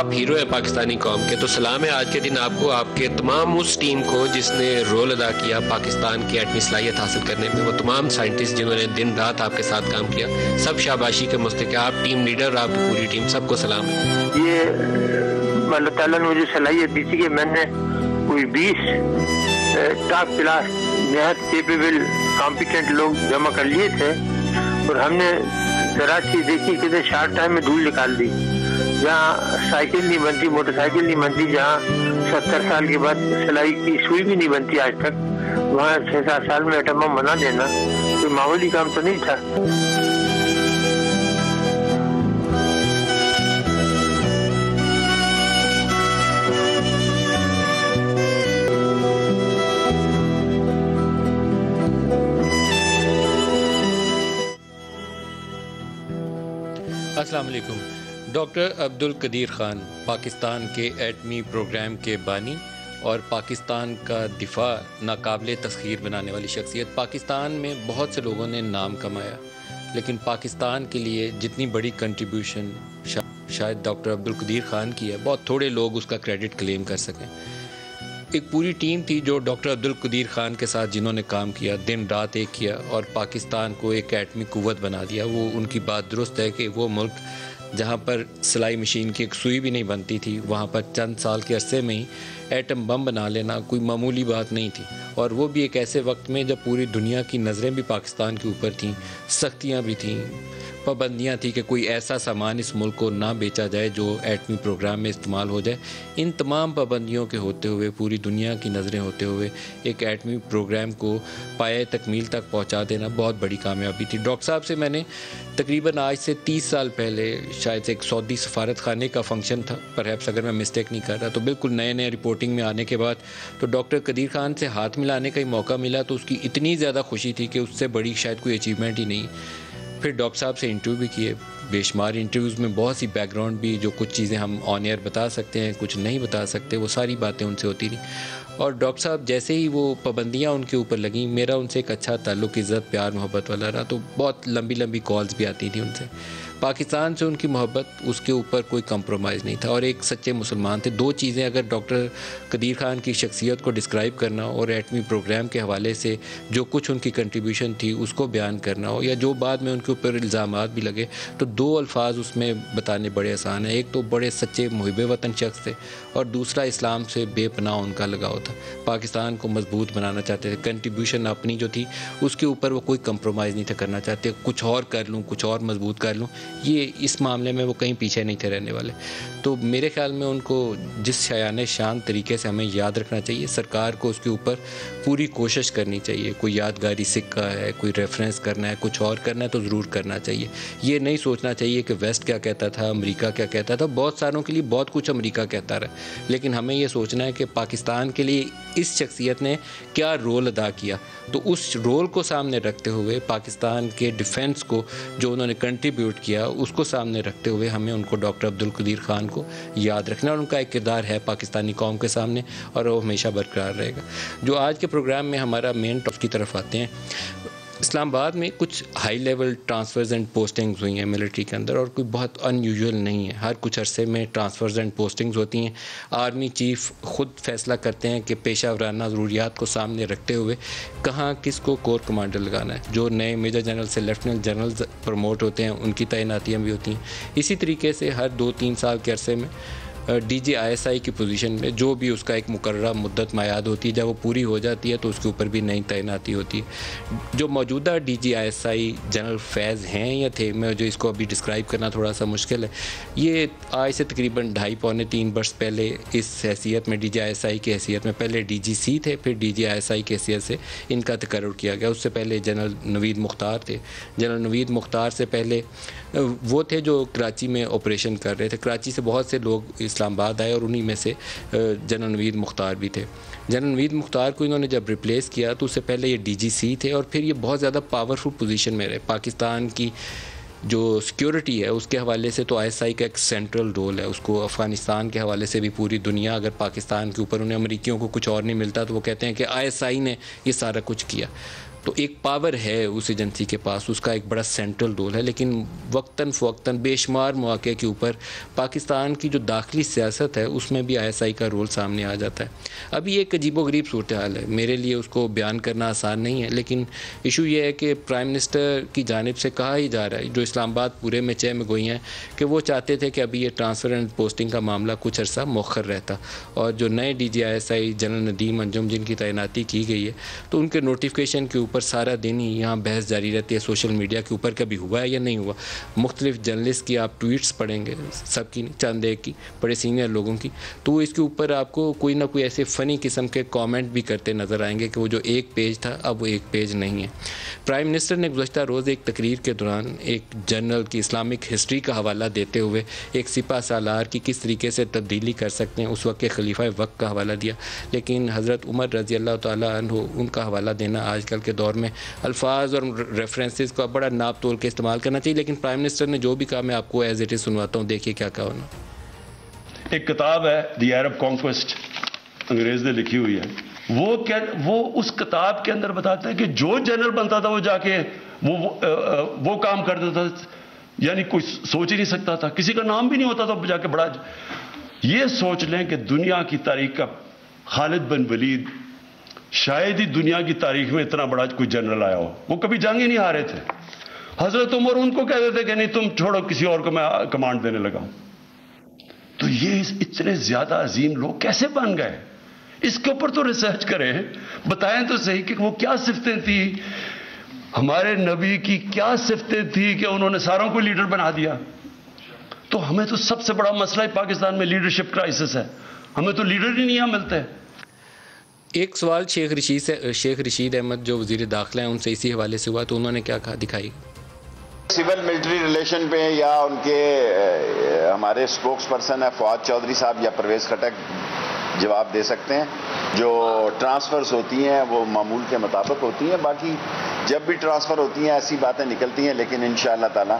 आप हीरो हैं पाकिस्तानी कौम के, तो सलाम है आज के दिन आपको, आपके तमाम उस टीम को जिसने रोल अदा किया पाकिस्तान की एटमी सलाहियत हासिल करने में, वो तमाम साइंटिस्ट जिन्होंने दिन रात आपके साथ काम किया, सब शाबाशी के मुस्तहिक। आप टीम लीडर, आपकी पूरी टीम, सबको सलाम है। ये अल्लाह ताला ने मुझे सलाहियत दी थी कि मैंने कोई 20 टॉप क्लास नहायत केपेबल कॉम्पिटेंट लोग जमा कर लिए थे और हमने जरा चीज देखी कि शार्ट टाइम में धूल निकाल दी। जहाँ साइकिल नहीं बनती, मोटरसाइकिल नहीं बनती, जहाँ 70 साल के बाद सिलाई की सुई भी नहीं बनती आज तक, वहाँ 6-7 साल में एटम बम बना देना कोई मामूली काम तो नहीं था। अस्सलाम वालेकुम। डॉक्टर अब्दुल कदीर ख़ान पाकिस्तान के एटमी प्रोग्राम के बानी और पाकिस्तान का दिफा नाकाबिले तस्खीर बनाने वाली शख्सियत। पाकिस्तान में बहुत से लोगों ने नाम कमाया, लेकिन पाकिस्तान के लिए जितनी बड़ी कंट्रीब्यूशन शायद डॉक्टर अब्दुल कदीर ख़ान की है, बहुत थोड़े लोग उसका क्रेडिट क्लेम कर सकें। एक पूरी टीम थी जो डॉक्टर अब्दुल कदीर ख़ान के साथ जिन्होंने काम किया, दिन रात एक किया और पाकिस्तान को एक एटमी कुव्वत बना दिया। वो उनकी बात दुरुस्त है कि वो मुल्क जहाँ पर सिलाई मशीन की एक सुई भी नहीं बनती थी, वहाँ पर चंद साल के अरसे में ही एटम बम बना लेना कोई मामूली बात नहीं थी। और वो भी एक ऐसे वक्त में जब पूरी दुनिया की नज़रें भी पाकिस्तान के ऊपर थीं, सख्तियाँ भी थीं, पाबंदियाँ थी कि कोई ऐसा सामान इस मुल्क को ना बेचा जाए जो एटमी प्रोग्राम में इस्तेमाल हो जाए। इन तमाम पाबंदियों के होते हुए, पूरी दुनिया की नज़रें होते हुए एक एटमी प्रोग्राम को पाए तकमील तक पहुंचा देना बहुत बड़ी कामयाबी थी। डॉक्टर साहब से मैंने तकरीबन आज से 30 साल पहले शायद से एक सऊदी सफारत खाने का फंक्शन था, परहैप्स अगर मैं मिस्टेक नहीं कर रहा, तो बिल्कुल नए नए रिपोर्टिंग में आने के बाद तो डॉक्टर कदीर ख़ान से हाथ मिलाने का ही मौका मिला, तो उसकी इतनी ज़्यादा खुशी थी कि उससे बड़ी शायद कोई अचीवमेंट ही नहीं। फिर डॉक्टर साहब से इंटरव्यू भी किए, बेशुमार इंटरव्यूज़ में बहुत सी बैकग्राउंड भी, जो कुछ चीज़ें हम ऑन एयर बता सकते हैं, कुछ नहीं बता सकते, वो सारी बातें उनसे होती रही। और डॉक्टर साहब जैसे ही वो पाबंदियाँ उनके ऊपर लगीं, मेरा उनसे एक अच्छा ताल्लुक़, इज़्ज़त, प्यार, मोहब्बत वाला रहा। तो बहुत लंबी लंबी कॉल्स भी आती थी उनसे। पाकिस्तान से उनकी मोहब्बत, उसके ऊपर कोई कंप्रोमाइज़ नहीं था और एक सच्चे मुसलमान थे। दो चीज़ें अगर डॉक्टर कदीर ख़ान की शख्सियत को डिस्क्राइब करना हो और एटमी प्रोग्राम के हवाले से जो कुछ उनकी कंट्रीब्यूशन थी उसको बयान करना हो, या जो बाद में उनके ऊपर इल्ज़ामात भी लगे, तो दो अल्फाज उसमें बताने बड़े आसान है। एक तो बड़े सच्चे मुहिब वतन शख्स थे और दूसरा इस्लाम से बेपनाह उनका लगाव था। पाकिस्तान को मजबूत बनाना चाहते थे, कंट्रीब्यूशन अपनी जो थी उसके ऊपर वो कोई कंप्रोमाइज़ नहीं था करना चाहते, कुछ और कर लूँ, कुछ और मजबूत कर लूँ, ये इस मामले में वो कहीं पीछे नहीं थे रहने वाले। तो मेरे ख्याल में उनको जिस शायान शान तरीके से हमें याद रखना चाहिए, सरकार को उसके ऊपर पूरी कोशिश करनी चाहिए। कोई यादगारी सिक्का है, कोई रेफरेंस करना है, कुछ और करना है तो ज़रूर करना चाहिए। ये नहीं सोचना चाहिए कि वेस्ट क्या कहता था, अमेरिका क्या कहता था। बहुत सारों के लिए बहुत कुछ अमेरिका कहता रहा, लेकिन हमें ये सोचना है कि पाकिस्तान के लिए इस शख्सियत ने क्या रोल अदा किया, तो उस रोल को सामने रखते हुए, पाकिस्तान के डिफेंस को जो उन्होंने कंट्रीब्यूट किया उसको सामने रखते हुए हमें उनको डॉक्टर अब्दुल कदीर ख़ान को याद रखना। और उनका एक किरदार है पाकिस्तानी कौम के सामने और वो हमेशा बरकरार रहेगा। जो आज के प्रोग्राम में हमारा मेन टॉपिक की तरफ आते हैं, इस्लामाबाद में कुछ high level transfers and postings हुई हैं मिलिट्री के अंदर, और कोई बहुत अनयूजुअल नहीं है। हर कुछ अरसे में ट्रांसफ़र्स एंड पोस्टिंग्स होती हैं। आर्मी चीफ़ ख़ुद फैसला करते हैं कि पेशा वराना ज़रूरियात को सामने रखते हुए कहाँ किसको कोर कमांडर लगाना है। जो नए मेजर जनरल से लेफ्टिनेंट जनरल प्रमोट होते हैं उनकी तैनातियाँ भी होती हैं। इसी तरीके से हर 2-3 साल के अरसे में DGISI की पोजीशन में जो भी उसका एक मुकर्रर मुद्दत मयाद होती है, जब वो पूरी हो जाती है तो उसके ऊपर भी नई तैनाती होती है। जो मौजूदा DGISI जनरल फैज़ हैं या थे, मैं जो इसको अभी डिस्क्राइब करना थोड़ा सा मुश्किल है, ये आज से तकरीबन 2.5-3 वर्ष पहले इस हैसियत में, DGISI की हैसियत में, पहले DGC थे, फिर DGISI की हैसियत से इनका तकर्रुर किया गया। उससे पहले जनरल नवीद मुख्तार थे। जनरल नवीद मुख्तार से पहले वो थे जो कराची में ऑपरेशन कर रहे थे। कराची से बहुत से लोग इस्लामाबाद आए और उन्हीं में से जनरल नवीद मुख्तार भी थे। जनरल नवीद मुख्तार को इन्होंने जब रिप्लेस किया तो उससे पहले ये DGC थे और फिर ये बहुत ज़्यादा पावरफुल पोजीशन में रहे। पाकिस्तान की जो सिक्योरिटी है उसके हवाले से तो ISI का एक सेंट्रल रोल है। उसको अफ़गानिस्तान के हवाले से भी पूरी दुनिया, अगर पाकिस्तान के ऊपर उन्हें अमरीकियों को कुछ और नहीं मिलता तो वो कहते हैं कि ISI ने ये सारा कुछ किया। तो एक पावर है उस एजेंसी के पास, उसका एक बड़ा सेंट्रल रोल है, लेकिन वक्तन फ़वक्तन बेशुमार मौके के ऊपर पाकिस्तान की जो दाखिली सियासत है उसमें भी ISI का रोल सामने आ जाता है। अभी एक अजीबोगरीब सूरत हाल है, मेरे लिए उसको बयान करना आसान नहीं है, लेकिन इशू ये है कि प्राइम मिनिस्टर की जानिब से कहा ही जा रहा है, जो इस्लामाबाद पूरे में चह में गोई हैं, कि वो चाहते थे कि अभी ये ट्रांसफ़र एंड पोस्टिंग का मामला कुछ अर्सा मौखर रहता, और जो नए DG ISI general Nadeem Anjum जिनकी तैनाती की गई है, तो उनके नोटिफिकेशन के ऊपर सारा दिन ही यहाँ बहस जारी रहती है सोशल मीडिया के ऊपर, कभी हुआ है या नहीं हुआ। मुख्तलिफ जर्नलिस्ट की आप ट्वीट्स पढ़ेंगे, सबकी नहीं, चंद एक की, बड़े सीनियर लोगों की, तो इसके ऊपर आपको कोई ना कोई ऐसे फ़नी किस्म के कमेंट भी करते नज़र आएंगे कि वो जो एक पेज था अब वो एक पेज नहीं है। प्राइम मिनिस्टर ने गुज़श्ता रोज़ एक तकरीर के दौरान एक जर्नल की इस्लामिक हिस्ट्री का हवाला देते हुए एक सिपा सालार की किस तरीके से तब्दीली कर सकते हैं उस वक्त के खलीफा वक्त का हवाला दिया, लेकिन हज़रत उमर रज़ी अल्लाह तआला अन्हु उनका हवाला देना आजकल के दौर में अल्फाज और रेफरेंसेस का बड़ा नाप तोल के इस्तेमाल करना चाहिए। लेकिन प्राइम मिनिस्टर ने जो भी कहा मैं आपको एज इट इज़ सुनवाता हूँ, देखिए क्या कहा उन्होंने। एक किताब है द अरब कॉन्क्वेस्ट, अंग्रेज ने लिखी हुई है। वो उस किताब के अंदर बताता है कि जो जनरल बनता था वो जाके वो काम कर देता था, यानी कोई सोच ही नहीं सकता था, किसी का नाम भी नहीं होता था जाके बड़ा। ये सोच लें कि दुनिया की तारीख का खालिद बिन वलीद शायद ही दुनिया की तारीख में इतना बड़ा कोई जनरल आया हो, वो कभी जंग ही नहीं हारे थे। हजरत उमर उनको कहते थे कि नहीं तुम छोड़ो, किसी और को मैं कमांड देने लगा। तो ये इतने ज्यादा अजीम लोग कैसे बन गए, इसके ऊपर तो रिसर्च करें, बताएं तो सही कि वो क्या सिफ्तें थी, हमारे नबी की क्या सिफ्तें थी कि उन्होंने सारों को लीडर बना दिया। तो हमें तो सबसे बड़ा मसला ही पाकिस्तान में लीडरशिप क्राइसिस है, हमें तो लीडर ही नहीं मिलते। एक सवाल शेख रशीद अहमद जो वज़ीर दाखिला हैं उनसे इसी हवाले से हुआ, तो उन्होंने क्या कहा, दिखाई सिविल मिलिट्री रिलेशन पे, या उनके हमारे स्पोक्स पर्सन है फवाद चौधरी साहब या परवेज खटक जवाब दे सकते हैं। जो ट्रांसफ़र्स होती हैं वो मामूल के मुताबिक होती हैं, बाकी जब भी ट्रांसफ़र होती हैं ऐसी बातें निकलती हैं, लेकिन इंशाअल्लाह ताला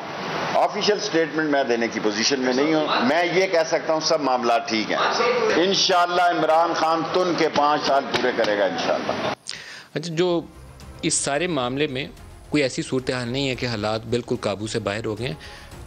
ऑफिशियल स्टेटमेंट मैं देने की पोजीशन में नहीं हूं। मैं ये कह सकता हूं सब मामला ठीक हैं, इंशाअल्लाह इमरान खान तुन के 5 साल पूरे करेगा इंशाअल्लाह। अच्छा, जो इस सारे मामले में कोई ऐसी सूरत हाल नहीं है कि हालात बिल्कुल काबू से बाहर हो गए हैं,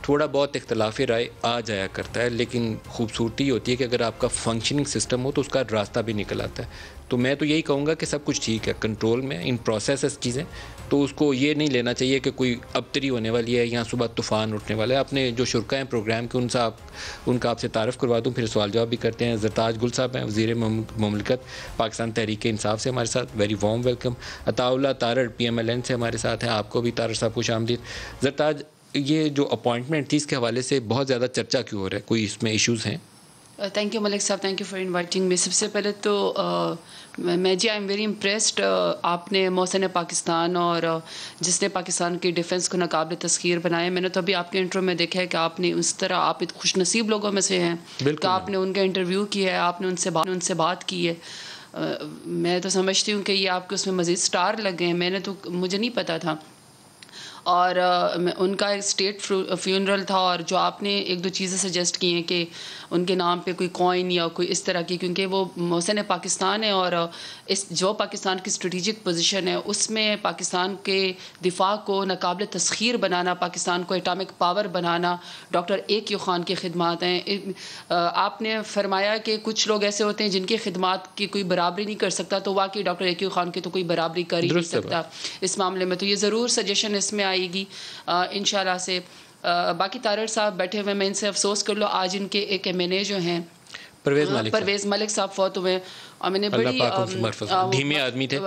थोड़ा बहुत इख्तलाफी राय आ जाया करता है, लेकिन खूबसूरती होती है कि अगर आपका फंक्शनिंग सिस्टम हो तो उसका रास्ता भी निकल आता है। तो मैं तो यही कहूँगा कि सब कुछ ठीक है, कंट्रोल में, इन प्रोसेस चीज़ें, तो उसको ये नहीं लेना चाहिए कि कोई अबतरी होने वाली है, यहाँ सुबह तूफ़ान उठने वाला है। अपने जो शुरका हैं प्रोग्राम के उनका आपसे तारफ़ करवा दूँ, फिर सवाल जवाब भी करते हैं। ज़रताज गुल साहब हैं, वज़ीर मुमलिकत पाकिस्तान तहरीक इंसाफ से हमारे साथ, very warm welcome. Ataullah Tarar PMLN से हमारे साथ हैं, आपको भी तारड़ साहब खुश आमदीद। ज़रताज, ये जो अपॉइंटमेंट थी इसके हवाले से बहुत ज़्यादा चर्चा क्यों हो रहा है, कोई इसमें इश्यूज़ हैं? थैंक यू मलिक साहब, thank you for inviting me. सबसे पहले तो मैं जी आई एम वेरी इम्प्रेस्ड, आपने मोहसिन पाकिस्तान और जिसने पाकिस्तान की डिफेंस को नाकाबिल तस्खीर बनाया। मैंने तो अभी आपके इंटरव्यू में देखा है कि आपने उस तरह, आप एक खुशनसीब लोगों में से हैं कि आपने उनका इंटरव्यू किया है, आपने उनसे बात की है। मैं तो समझती हूँ कि ये आपके उसमें मज़ीद स्टार लग गए हैं, मुझे नहीं पता था। और उनका एक स्टेट फ्यूनरल था, और जो आपने एक दो चीज़ें सजेस्ट की हैं कि उनके नाम पे कोई कॉइन या कोई इस तरह की, क्योंकि वो मोहसिन पाकिस्तान है और इस जो पाकिस्तान की स्ट्रेटिजिक पोजीशन है उसमें पाकिस्तान के दिफा को नाकाबिल तस्खीर बनाना, पाकिस्तान को एटॉमिक पावर बनाना डॉक्टर AQ खान की खिदमात हैं। आपने फरमाया कि कुछ लोग ऐसे होते हैं जिनकी खिदमात की कोई बराबरी नहीं कर सकता, तो वाकई डॉक्टर AQ खान की तो कोई बराबरी कर ही नहीं सकता इस मामले में। तो ये ज़रूर सजेशन इसमें आएगी इंशाल्लाह से। बाकी तारड़ साहब बैठे हुए, मैं इनसे अफसोस कर लो, आज इनके एक MNA जो हैं परवेज़ मलिक साहब फौत हुए, और मैंने बड़ी धीमे आदमी थे,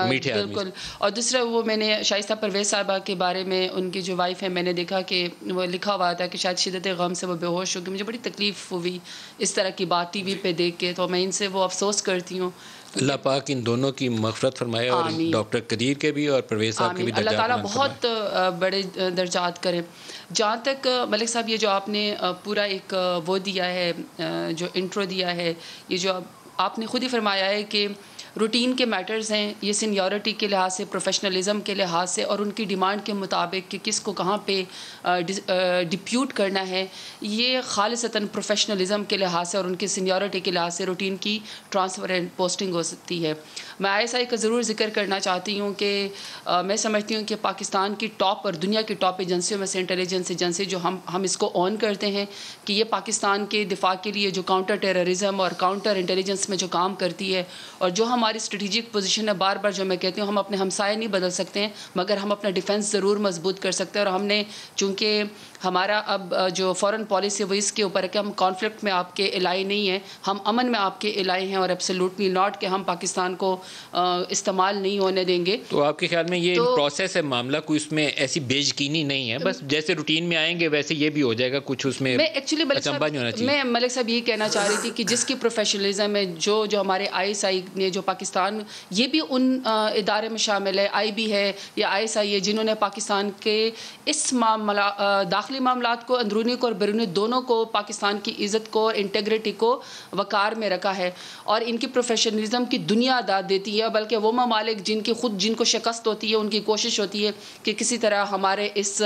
मीठे आदमी। बिल्कुल। और दूसरा वो मैंने शाइस्ता परवेज़ साहबा के बारे में, उनकी जो वाइफ है, मैंने देखा कि वो लिखा हुआ था कि शायद शिद्दत गम से वो बेहोश हो गई। मुझे बड़ी तकलीफ़ हुई इस तरह की बात TV पे देख के, तो मैं इनसे वो अफसोस करती हूँ। अल्लाह पाक इन दोनों की मग़फ़िरत फरमाए, और डॉक्टर कदीर के भी और परवेज़ साहब के भी अल्लाह ताला बहुत बड़े दर्जात करें। जहाँ तक मलिक साहब, ये जो आपने पूरा एक वो दिया है, जो इंट्रो दिया है, ये जो आपने खुद ही फरमाया है कि रूटीन के मैटर्स हैं, ये सीनियरिटी के लिहाज से, प्रोफेशनलिज्म के लिहाज से और उनकी डिमांड के मुताबिक कि किसको कहाँ पे डिप्यूट करना है, ये खालिसतन प्रोफेशनलिज्म के लिहाज से और उनकी सीनियरिटी के लिहाज से रूटीन की ट्रांसफ़र एंड पोस्टिंग हो सकती है। मैं ISI का ज़रूर जिक्र करना चाहती हूँ कि मैं समझती हूँ कि पाकिस्तान की टॉप और दुनिया की टॉप एजेंसियों में से इंटेलिजेंस एजेंसी जो हम इसको ऑन करते हैं कि ये पाकिस्तान के दिफा के लिए जो काउंटर टेररिज्म और काउंटर इंटेलिजेंस में जो काम करती है और जो हमारी स्ट्रेटिजिक पोजीशन है, बार बार जो मैं कहती हूँ, हम अपने हमसाये नहीं बदल सकते हैं मगर हम अपना डिफेंस ज़रूर मजबूत कर सकते हैं। और हमने चूँकि हमारा अब जो फॉरेन पॉलिसी वो इसके ऊपर है कि हम कॉन्फ्लिक्ट में आपके इलाई नहीं हैं, हम अमन में आपके इलाई हैं और एब्सोल्युटली नॉट कि हम पाकिस्तान को इस्तेमाल नहीं होने देंगे। तो आपके ख्याल में ये प्रोसेस है मामला, कोई उसमें ऐसी बेयकीनी नहीं है, बस जैसे रूटीन में आएंगे वैसे ये भी हो जाएगा, कुछ उसमें मैं एक्चुअली मलिक साहब ये कहना चाह रही थी कि जिसकी प्रोफेशनलिज्म है, जो हमारे ISI ने जो पाकिस्तान, ये भी उन इदारे में शामिल है, IB है या ISI है, जिन्होंने पाकिस्तान के इस मामला दाखिली मामलात को, अंदरूनी को और बैरूनी दोनों को, पाकिस्तान की इज़्ज़त को और इंटेग्रिटी को वकार में रखा है और इनकी प्रोफेशनलिज्म की दुनिया दाद देती है। बल्कि वो ममालिक जिनको शिकस्त होती है, उनकी कोशिश होती है कि किसी तरह हमारे इस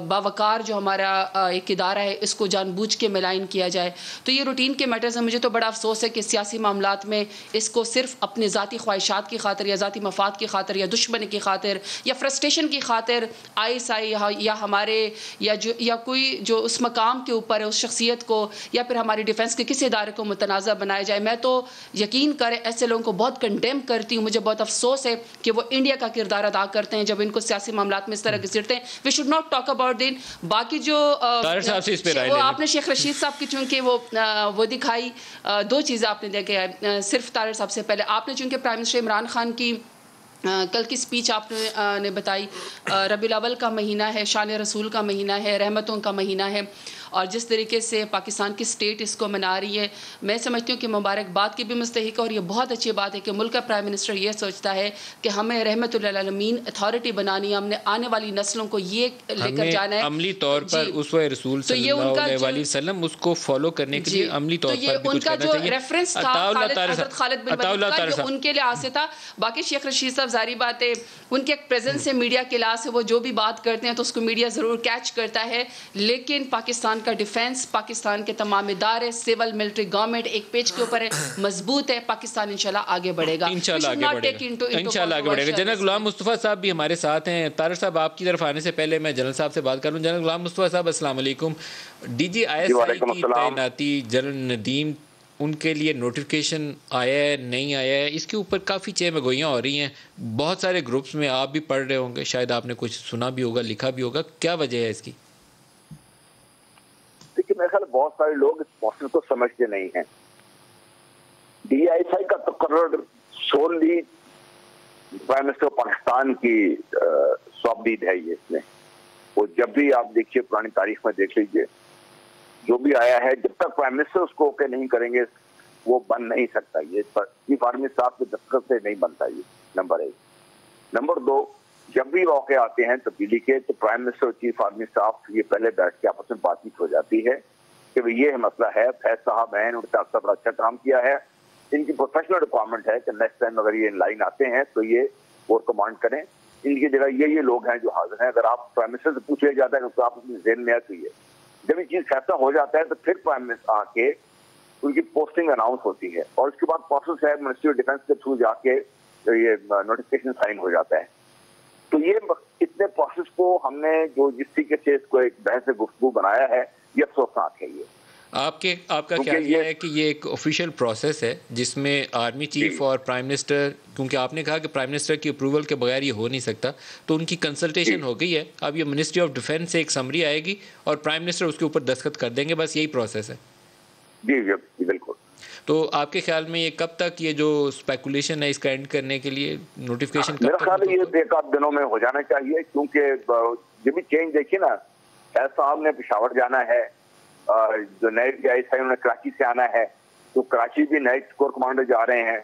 बावकार जो हमारा एक इदारा है इसको जानबूझ के मिलाइन किया जाए। तो ये रूटीन के मैटर्स हैं। मुझे तो बड़ा अफसोस है कि सियासी मामलात में इसको सिर्फ अपने ज़ाती ख्वाहिशात की खातिर या ज़ाती मफाद की खातिर या दुश्मनी की खातिर या फ्रस्ट्रेशन की खातिर ISI या हमारे या कोई जो उस मकाम के ऊपर है उस शख्सियत को या फिर हमारी डिफेंस के किसी इदारे को मुतनाज़ा बनाया जाए। मैं तो यकीन करें ऐसे लोगों को बहुत कंडेम करती हूँ। मुझे बहुत अफसोस है कि वो इंडिया का किरदार अदा करते हैं जब इनको सियासी मामलात में इस तरह घसीटते हैं। We should not talk about दिन। बाकी जो वो आपने शेख रशीद साहब की चूँकि वो दिखाई, दो चीज़ें आपने देखा, सिर्फ तारिर साहब से पहले आपने चूँकि प्राइम मिनिस्टर इमरान खान की कल की स्पीच आपने बताई, रबीउल अव्वल का महीना है, शान रसूल का महीना है, रहमतों का महीना है और जिस तरीके से पाकिस्तान की स्टेट इसको मना रही है, मैं समझती हूँ कि मुबारकबाद की भी मुस्तहिक है और ये बहुत अच्छी बात है कि मुल्क का प्राइम मिनिस्टर ये सोचता है कि हमें रहमतुल आलमीन अथॉरिटी बनानी है, हमने आने वाली नस्लों को ये लेकर जाना है अमली तौर पर उसवे रसूल सल्लल्लाहु अलैहि वसल्लम उसको फॉलो करने के लिए अमली तौर पर भी कुछ करना चाहिए। रेफरेंस था खालिद बिन वलीद का, उनके लिहाज से था। बाकी शेख रशीद साहब जारी बात है, उनके एक प्रेजेंस है मीडिया के लिहाज से, वो जो भी बात करते हैं तो उसको मीडिया ज़रूर कैच करता है, लेकिन पाकिस्तान का डिफेंस, पाकिस्तान के तमाम इदारे, सिविल मिलिट्री गवर्नमेंट एक पेज के ऊपर है, मजबूत है। पाकिस्तान इंशाल्लाह आगे बढ़ेगा, इंशाल्लाह आगे बढ़ेगा। जनरल गुलाम मुस्तफ़ा साहब भी हमारे साथ हैं। तारिर साहब, आपकी तरफ आने से पहले मैं जनरल साहब से बात करूं। जनरल गुलाम मुस्तफ़ा साहब, अस्सलाम वालेकुम। DG ISI की तैनाती जनरल नदीम, उनके लिए नोटिफिकेशन आया है नहीं आया है, इसके ऊपर काफ़ी चहमगोइयाँ हो रही हैं। बहुत सारे ग्रुप्स में आप भी पढ़ रहे होंगे, शायद आपने कुछ सुना भी होगा, लिखा भी होगा, क्या वजह है इसकी? देखिए, मेरे ख्याल बहुत सारे लोग इस प्रोसेस को समझते नहीं हैं। DISI का तकर्रुर सोली प्राइम मिनिस्टर पाकिस्तान की स्वाबदीद है। ये इसमें वो जब भी आप देखिए, पुरानी तारीख में देख लीजिए, जो भी आया है, जब तक प्राइम मिनिस्टर उसको ओके नहीं करेंगे वो बन नहीं सकता। ये चीफ आर्मी स्टाफ के दस्तखत से नहीं बनता। ये नंबर 1। नंबर 2, जब भी मौके आते हैं तब्दीली के, तो प्राइम मिनिस्टर और चीफ आर्मी स्टाफ ये पहले बैठ के आपस में बातचीत हो जाती है कि भाई ये मसला है, फैज साहब हैं, उन्होंने अफसर बड़ा अच्छा काम किया है, इनकी प्रोफेशनल रिक्वायरमेंट है कि नेक्स्ट टाइम अगर ये इन लाइन आते हैं तो ये कोर कमांड करें, इनकी जगह ये लोग हैं जो हाजिर हैं। अगर आप प्राइम मिनिस्टर से पूछ लिया जाता है तो आप अपनी जेल में आती है। जब ये चीज फैसला हो जाता है तो फिर प्राइम मिनिस्टर आके उनकी पोस्टिंग अनाउंस होती है और उसके बाद प्रोसेस है, मिनिस्ट्री ऑफ डिफेंस के थ्रू जाके ये नोटिफिकेशन साइन हो जाता है। तो ये इतने प्रोसेस को हमने जो जिस तरीके से इसको एक बहस से गुफ्तगू बनाया है, ये अफसोसनाक है। ये आपका ख्याल ये है कि ये एक ऑफिशियल प्रोसेस है जिसमें आर्मी चीफ और प्राइम मिनिस्टर, क्योंकि आपने कहा कि प्राइम मिनिस्टर की अप्रूवल के बगैर ये हो नहीं सकता, तो उनकी कंसल्टेशन हो गई है। अब ये मिनिस्ट्री ऑफ डिफेंस से एक समरी आएगी और प्राइम मिनिस्टर उसके ऊपर दस्तखत कर देंगे, बस यही प्रोसेस है। जी बिल्कुल। तो आपके ख्याल में ये कब तक, ये जो स्पेकुलेशन है इसका एंड करने के लिए नोटिफिकेशन मेरा ख्याल है ये एक आध दिनों में हो जाना चाहिए, क्योंकि जब भी चेंज देखिए ना, फैज साहब ने पेशावर जाना है, जो नए DISI उन्होंने कराची से आना है, तो कराची भी नए कोर कमांडर जा रहे हैं,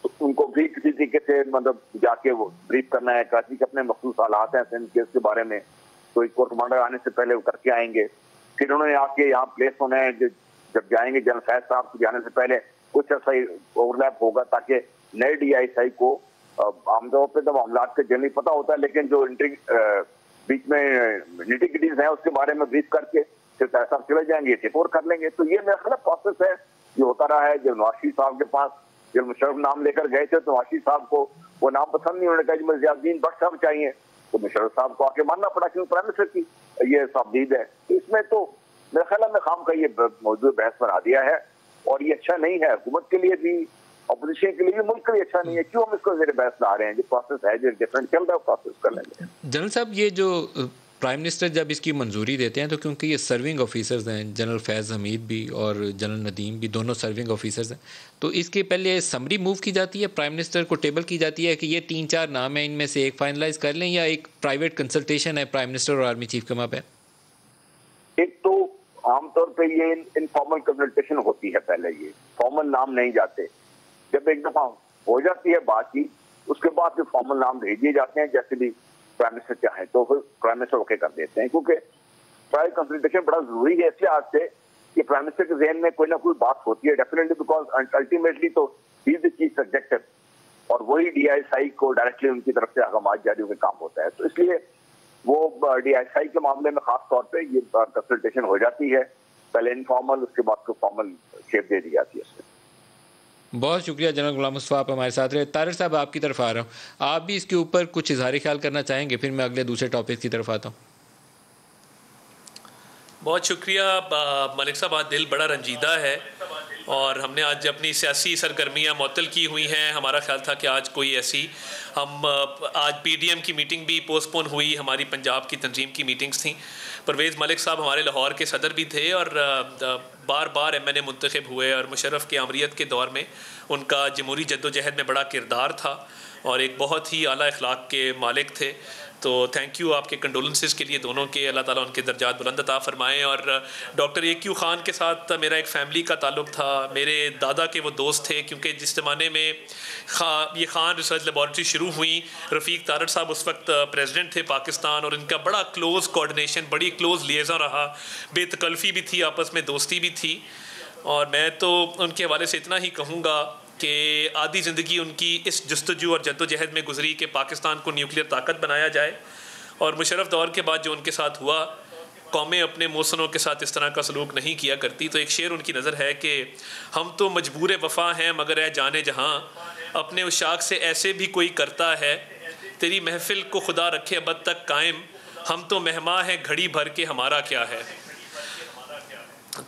तो उनको भी किसी तरीके से मतलब जाके वो ब्रीफ करना है। कराची के अपने मखसूस हालात हैं सिंध केस के बारे में, तो कोर कमांडर आने से पहले वो करके आएंगे। फिर उन्होंने आके यहाँ प्लेस होना है, जब जाएंगे जनरल फैज साहब के जाने से पहले कुछ ऐसा ही ओवरलैप होगा ताकि नए DISI को आमतौर पर तो मामला का जनरली पता होता है, लेकिन जो बीच में निटी-ग्रिटीज है उसके बारे में ब्रीफ करके फिर पैसा चले जाएंगे, टेक ओवर कर लेंगे। तो ये मेरा ख्याल प्रोसेस है, ये होता रहा है। जब नवाज शरीफ साहब के पास जब मुशर्रफ नाम लेकर गए थे तो नवाज शरीफ साहब को वो नाम पसंद नहीं, उन्होंने कहा जी मुझे ज़ियाउद्दीन भट्ट साहब चाहिए, तो मुशर्रफ साहब को आके मानना पड़ा क्योंकि प्राइम मिनिस्टर की ये साबदीद है। तो इसमें तो मेरे ख्याल में खाम का ये मौजूद बहस बना दिया है और ये अच्छा नहीं है, हुकूमत के लिए भी, अपोजिशन के लिए भी, मुल्क के लिए अच्छा नहीं है। क्यों हम इसको ज़ेर बहस ला रहे हैं? जो प्रोसेस है, जो डिफरेंट चल रहा है, प्रोसेस कर लेंगे। जनरल साहब, ये जो प्राइम मिनिस्टर जब इसकी मंजूरी देते हैं तो क्योंकि ये सर्विंग ऑफिसर्स हैं, जनरल फैज़ हमीद भी और जनरल नदीम भी दोनों सर्विंग ऑफिसर्स हैं, तो इसके पहले समरी मूव की जाती है, प्राइम मिनिस्टर को टेबल की जाती है कि ये 3-4 नाम है, इनमें से एक फाइनलाइज कर लें, या एक प्राइवेट कंसल्टेशन है प्राइम मिनिस्टर और आर्मी चीफ के माबैन? एक तो आमतौर पर ये इनफॉर्मल कंसल्टेशन होती है, पहले ये फॉर्मल नाम नहीं जाते। जब एक दफा हो जाती है बातचीत, उसके बाद फिर फॉर्मल नाम भेज दिए जाते हैं, जैसे भी प्राइम मिनिस्टर चाहे तो फिर प्राइम मिनिस्टर ओके कर देते हैं, क्योंकि प्राइवेट कंसल्टेशन बड़ा जरूरी है इसलिए आज से कि प्राइम मिनिस्टर के जहन में कोई ना कोई बात होती है डेफिनेटली, बिकॉज अल्टीमेटली तो he is the chief executive और वही DISI को डायरेक्टली उनकी तरफ से अहकाम जारी होकर काम होता है। तो इसलिए वो DISI के मामले में खास तौर पर ये कंसल्टेशन हो जाती है, पहले इनफॉर्मल, उसके बाद को फॉर्मल शेप दे दी जाती है उसमें। बहुत शुक्रिया जनरल गुलाम मुस्तफा, आप हमारे साथ रहे। तारिक साहब, आपकी तरफ आ रहा हूँ, आप भी इसके ऊपर कुछ इजहार ख्याल करना चाहेंगे, फिर मैं अगले दूसरे टॉपिक की तरफ आता हूँ। बहुत शुक्रिया मलिक साहब, आज दिल बड़ा रंजीदा है और हमने आज अपनी सियासी सरगर्मियाँ मुअत्तल की हुई हैं। हमारा ख्याल था कि आज कोई ऐसी आज PDM की मीटिंग भी पोस्टपोन हुई, हमारी पंजाब की तंजीम की मीटिंग्स थी। परवेज़ मलिक साहब हमारे लाहौर के सदर भी थे और बार बार MNA मुंतखब हुए और मुशर्रफ की आमरीत के दौर में उनका जमहूरी जद्दोजहद में बड़ा किरदार था और एक बहुत ही आला अखलाक के मालिक थे। तो थैंक यू आपके कंडोलेंसेस के लिए दोनों के, अल्लाह ताला उनके दर्जात बुलंद अता फरमाएँ। और डॉक्टर AQ खान के साथ मेरा एक फ़ैमिली का ताल्लुक़ था, मेरे दादा के वो दोस्त थे, क्योंकि जिस ज़माने में ये खान रिसर्च लेबॉरेटरी शुरू हुई, रफ़ीक तारड़ साहब उस वक्त प्रेसिडेंट थे पाकिस्तान और इनका बड़ा क्लोज़ कोऑर्डिनेशन, बड़ी क्लोज़ लिएज़न रहा, बेतकल्फ़ी भी थी, आपस में दोस्ती भी थी। और मैं तो उनके हवाले से इतना ही कहूँगा कि आधी ज़िंदगी उनकी इस जस्तजू और जद्दोजहद में गुजरी कि पाकिस्तान को न्यूक्लियर ताकत बनाया जाए। और मुशर्रफ दौर के बाद जो उनके साथ हुआ, कौमें अपने मौसनों के साथ इस तरह का सलूक नहीं किया करती। तो एक शेर उनकी नज़र है कि हम तो मजबूर वफ़ा हैं मगर है जाने जहाँ, अपने उशाक से ऐसे भी कोई करता है, तेरी महफिल को खुदा रखे अब तक कायम, हम तो मेहमान हैं घड़ी भर के हमारा क्या है।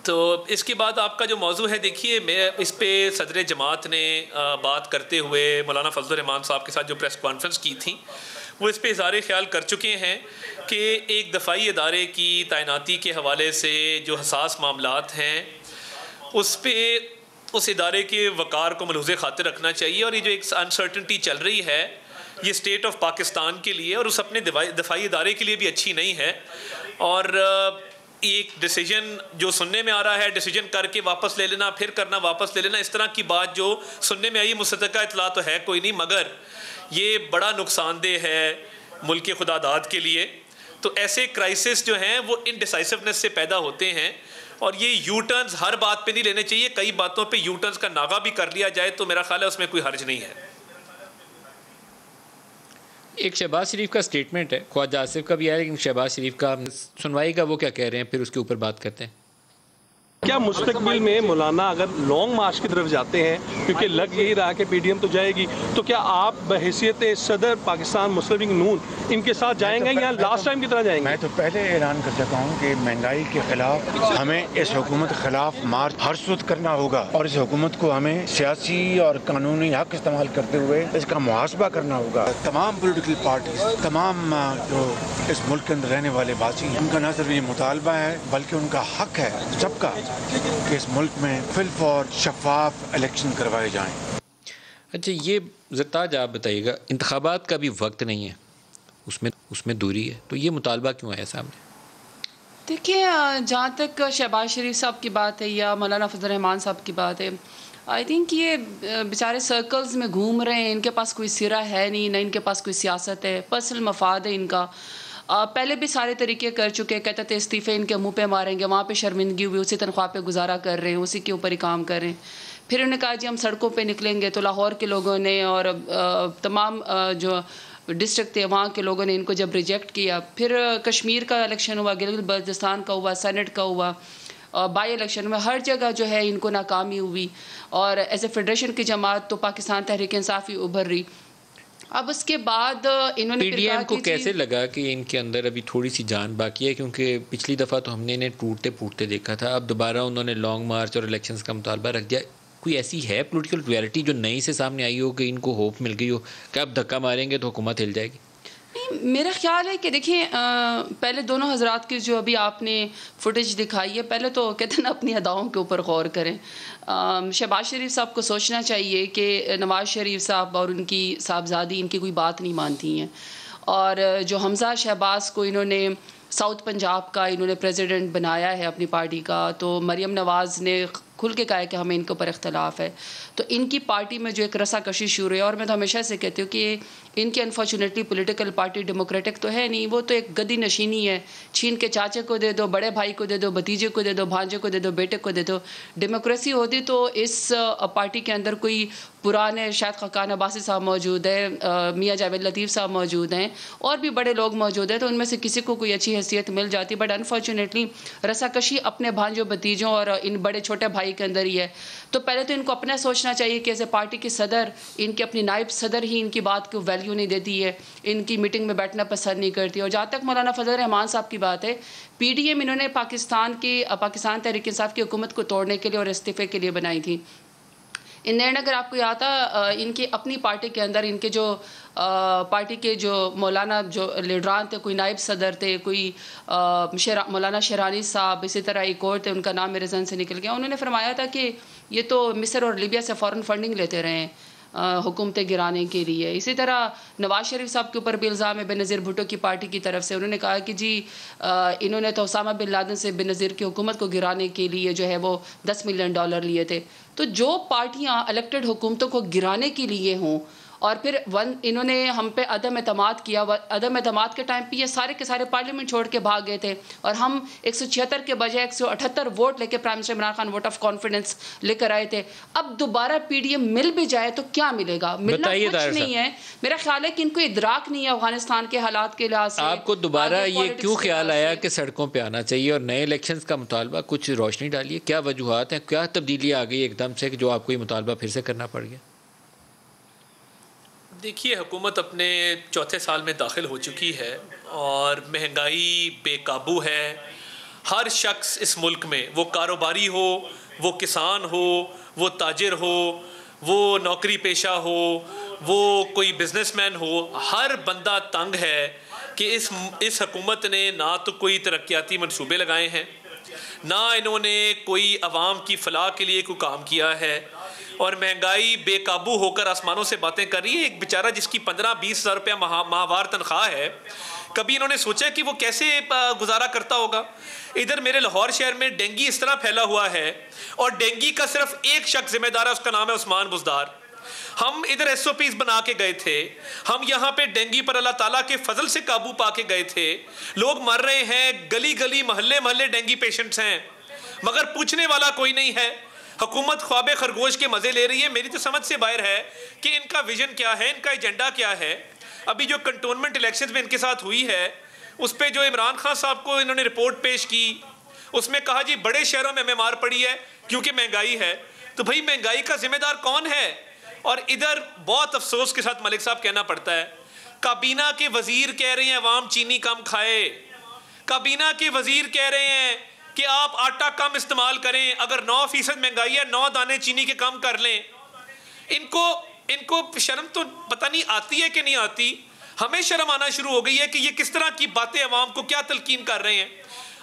तो इसके बाद आपका जो मौजू है, देखिए मैं इस पे सदर जमात ने बात करते हुए मौलाना फजल रहमान साहब के साथ जो प्रेस कॉन्फ्रेंस की थी, वो इस पे इज़हार ख्याल कर चुके हैं कि एक दफ़ाई इदारे की तैनाती के हवाले से जो हसास मामलात हैं उस पे उस इदारे के वक़ार को मलहूज़ खातिर रखना चाहिए। और ये जो एक अनसर्टनिटी चल रही है ये स्टेट ऑफ पाकिस्तान के लिए और उस अपने दफ़ाई इदारे के लिए भी अच्छी नहीं है। और एक डिसीजन जो सुनने में आ रहा है, डिसीजन करके वापस ले लेना, फिर करना, वापस ले लेना, इस तरह की बात जो सुनने में आई, मुस्तक़ा इतला तो है कोई नहीं, मगर ये बड़ा नुकसानदेह है मुल्क के खुदादाद के लिए। तो ऐसे क्राइसिस जो हैं वो इनडिसाइसिवनेस से पैदा होते हैं और ये यू टर्न्स हर बात पे नहीं लेने चाहिए, कई बातों पे यू टर्न्स का नागा भी कर लिया जाए तो मेरा ख्याल है उसमें कोई हर्ज नहीं है। एक शहबाज शरीफ का स्टेटमेंट है, ख्वाजा आसिफ का भी है, लेकिन शहबाज शरीफ का सुनवाई का वो क्या कह रहे हैं, फिर उसके ऊपर बात करते हैं। क्या मुस्तकबिल में मौलाना अगर लॉन्ग मार्च की तरफ जाते हैं, क्योंकि लग यही रहा कि PDM तो जाएगी, तो क्या आप बहैसियत सदर पाकिस्तान मुस्लिम लीग नून इनके साथ जाएंगे या लास्ट टाइम की तरह जाएंगे? मैं तो पहले ऐलान कर चुका हूँ कि महंगाई के खिलाफ हमें इस हुकूमत के खिलाफ मार्च हर सूद करना होगा और इस हुकूमत को हमें सियासी और कानूनी हक इस्तेमाल करते हुए इसका मुहासबा करना होगा। तमाम पोलिटिकल पार्टी, तमाम जो इस मुल्क के अंदर रहने वाले वासी हैं, उनका न सिर्फ ये मुतालबा है बल्कि उनका हक है सबका कि इस मुल्क में फिल्फ और शफाफ इलेक्शन करवाए जाएं। अच्छा, ये ज़रताज आप बताइएगा, इंतखाबात का भी वक्त नहीं है, उसमें दूरी है, तो ये मुतालबा क्यों आया सामने? देखिए, जहाँ तक शहबाज शरीफ साहब की बात है या मौलाना फजल रहमान साहब की बात है, आई थिंक ये बेचारे सर्कल्स में घूम रहे हैं, इनके पास कोई सिरा है नहीं, ना इनके पास कोई सियासत है, पर्सनल मफाद है इनका। पहले भी सारे तरीके कर चुके, कहते थे इस्तीफ़े इनके मुंह पे मारेंगे, वहाँ पे शर्मिंदगी हुई, उसी तनख्वाह पे गुजारा कर रहे हैं, उसी के ऊपर ही काम कर रहे हैं। फिर उन्होंने कहा जी हम सड़कों पे निकलेंगे, तो लाहौर के लोगों ने और तमाम जो डिस्ट्रिक्ट थे वहाँ के लोगों ने इनको जब रिजेक्ट किया। फिर कश्मीर का इलेक्शन हुआ, गिलगित बल्तिस्तान का हुआ, सेनेट का हुआ, बाई इलेक्शन में हर जगह जो है इनको नाकामी हुई। और एज ए फेडरेशन की जमात तो पाकिस्तान तहरीक इंसाफ ही उभर रही। अब उसके बाद इन्होंने पीडीएम को कैसे लगा कि इनके अंदर अभी थोड़ी सी जान बाकी है, क्योंकि पिछली दफ़ा तो हमने इन्हें टूटते फूटते देखा था, अब दोबारा उन्होंने लॉन्ग मार्च और इलेक्शंस का मुतालबा रख दिया। कोई ऐसी है पॉलिटिकल रियलिटी जो नई से सामने आई हो कि इनको होप मिल गई हो कि अब धक्का मारेंगे तो हुकूमत हिल जाएगी? नहीं, मेरा ख्याल है कि देखिए पहले दोनों हजरात की जो अभी आपने फुटेज दिखाई है, पहले तो कहते हैं ना अपनी अदाओं के ऊपर गौर करें। शहबाज शरीफ साहब को सोचना चाहिए कि नवाज़ शरीफ साहब और उनकी साहबजादी इनकी कोई बात नहीं मानती हैं, और जो हमजा शहबाज को इन्होंने साउथ पंजाब का इन्होंने प्रेसिडेंट बनाया है अपनी पार्टी का, तो मरियम नवाज़ ने खुल के कहा है कि हमें इनके ऊपर इख्तलाफ है। तो इनकी पार्टी में जो एक रसाकशी शुरू है, और मैं तो हमेशा से कहती हूँ कि इनकी अनफॉर्चुनेटली पॉलिटिकल पार्टी डेमोक्रेटिक तो है नहीं, वो तो एक गद्दी नशीनी है। छीन के चाचे को दे दो, बड़े भाई को दे दो, भतीजे को दे दो, भांजे को दे दो, बेटे को दे दो। डेमोक्रेसी होती तो इस पार्टी के अंदर कोई पुराने शायद खकान अब्बासी साहब मौजूद है, मियाँ जावेद लतीफ़ साहब मौजूद हैं, और भी बड़े लोग मौजूद हैं, तो उनमें से किसी को कोई अच्छी हैसियत मिल जाती। बट अनफॉर्चुनेटली रसाकशी अपने भांजों भतीजों और इन बड़े छोटे भाई के अंदर ही है। तो पहले तो इनको अपना सोचना चाहिए कि एज ए पार्टी की सदर, इनकी अपनी नायब सदर ही इनकी बात को वैल्यू नहीं देती है, इनकी मीटिंग में बैठना पसंद नहीं करती। और जहाँ तक मौलाना फजल रहमान साहब की बात है, पीडीएम इन्होंने पाकिस्तान तहरीक इंसाफ की हुकूमत को तोड़ने के लिए और इस्तीफे के लिए बनाई थी। इंडियन अगर आपको याद था, इनकी अपनी पार्टी के अंदर इनके जो पार्टी के जो मौलाना जो लीडरान थे, कोई नायब सदर थे, कोई मौलाना शेरानी साहब, इसी तरह एक और थे, उनका नाम मेरे जहन से निकल गया। उन्होंने फरमाया था कि ये तो मिस्र और लीबिया से फ़ॉरेन फंडिंग लेते रहे हैं हुकूमतें गिराने के लिए। इसी तरह नवाज़ शरीफ साहब के ऊपर भी इल्ज़ाम है बेनज़ीर भुट्टो की पार्टी की तरफ से। उन्होंने कहा कि जी इन्होंने तो उसामा बिन लादेन से बेनज़ीर की हुकूमत को गिराने के लिए जो है वो $10 मिलियन लिए थे। तो जो पार्टियां इलेक्टेड हुकूमतों को गिराने के लिए हों, और फिर इन्होंने हम पे अदम एतमाद किया, अदम एतमाद के टाइम पे ये सारे के सारे पार्लियामेंट छोड़ के भाग गए थे, और हम 176 के बजाय 178 वोट लेके prime minister Imran Khan vote of confidence लेकर आए थे। अब दोबारा पीडीएम मिल भी जाए तो क्या मिलेगा? मिलना कुछ नहीं है। मेरा ख्याल है कि इनको इदराक नहीं है अफगानिस्तान के हालात के लिहाज से। आपको दोबारा ये क्यों ख्याल आया कि सड़कों पर आना चाहिए और नए इलेक्शन का मुतालबा? कुछ रोशनी डालिए, क्या वजूहत हैं, क्या तब्दीली आ गई एकदम से जो आपको ये मुतालबा फिर से करना पड़ गया? देखिए, हुकूमत अपने चौथे साल में दाखिल हो चुकी है और महंगाई बेकाबू है। हर शख्स इस मुल्क में, वो कारोबारी हो, वो किसान हो, वो ताजिर हो, वो नौकरी पेशा हो, वो कोई बिजनेसमैन हो, हर बंदा तंग है कि इस हुकूमत ने ना तो कोई तरक्याती मंसूबे लगाए हैं, ना इन्होंने कोई अवाम की फलाह के लिए कोई काम किया है, और महंगाई बेकाबू होकर आसमानों से बातें कर रही है। एक बेचारा जिसकी 15-20 हज़ार रुपया माहवार तनख्वाह है, कभी इन्होंने सोचा कि वो कैसे गुजारा करता होगा? इधर मेरे लाहौर शहर में डेंगी इस तरह फैला हुआ है, और डेंगी का सिर्फ एक शख्स जिम्मेदार है, उसका नाम है उस्मान बुज़दार। हम इधर SOPs बना के गए थे, हम यहाँ पे डेंगी पर अल्लाह ताला के फजल से काबू पा के गए थे। लोग मर रहे हैं, गली गली मोहल्ले मोहल्ले डेंगी पेशेंट्स हैं, मगर पूछने वाला कोई नहीं है। हुकूमत ख्वाबे खरगोश के मज़े ले रही है। मेरी तो समझ से बाहर है कि इनका विजन क्या है, इनका एजेंडा क्या है। अभी जो कंटोनमेंट इलेक्शन में इनके साथ हुई है, उस पर जो इमरान खान साहब को इन्होंने रिपोर्ट पेश की, उसमें कहा जी बड़े शहरों में हमें मार पड़ी है क्योंकि महंगाई है। तो भाई महंगाई का जिम्मेदार कौन है? और इधर बहुत अफसोस के साथ मलिक साहब कहना पड़ता है, काबीना के वजीर कह रहे हैं अवाम चीनी कम खाए, काबीना के वजीर कह रहे हैं कि आप आटा कम इस्तेमाल करें, अगर 9% महंगाई है 9 दाने चीनी के कम कर लें। इनको शर्म तो पता नहीं आती है कि नहीं आती। हमें शर्म आना शुरू हो गई है कि ये किस तरह की बातें अवाम को क्या तलकीन कर रहे हैं।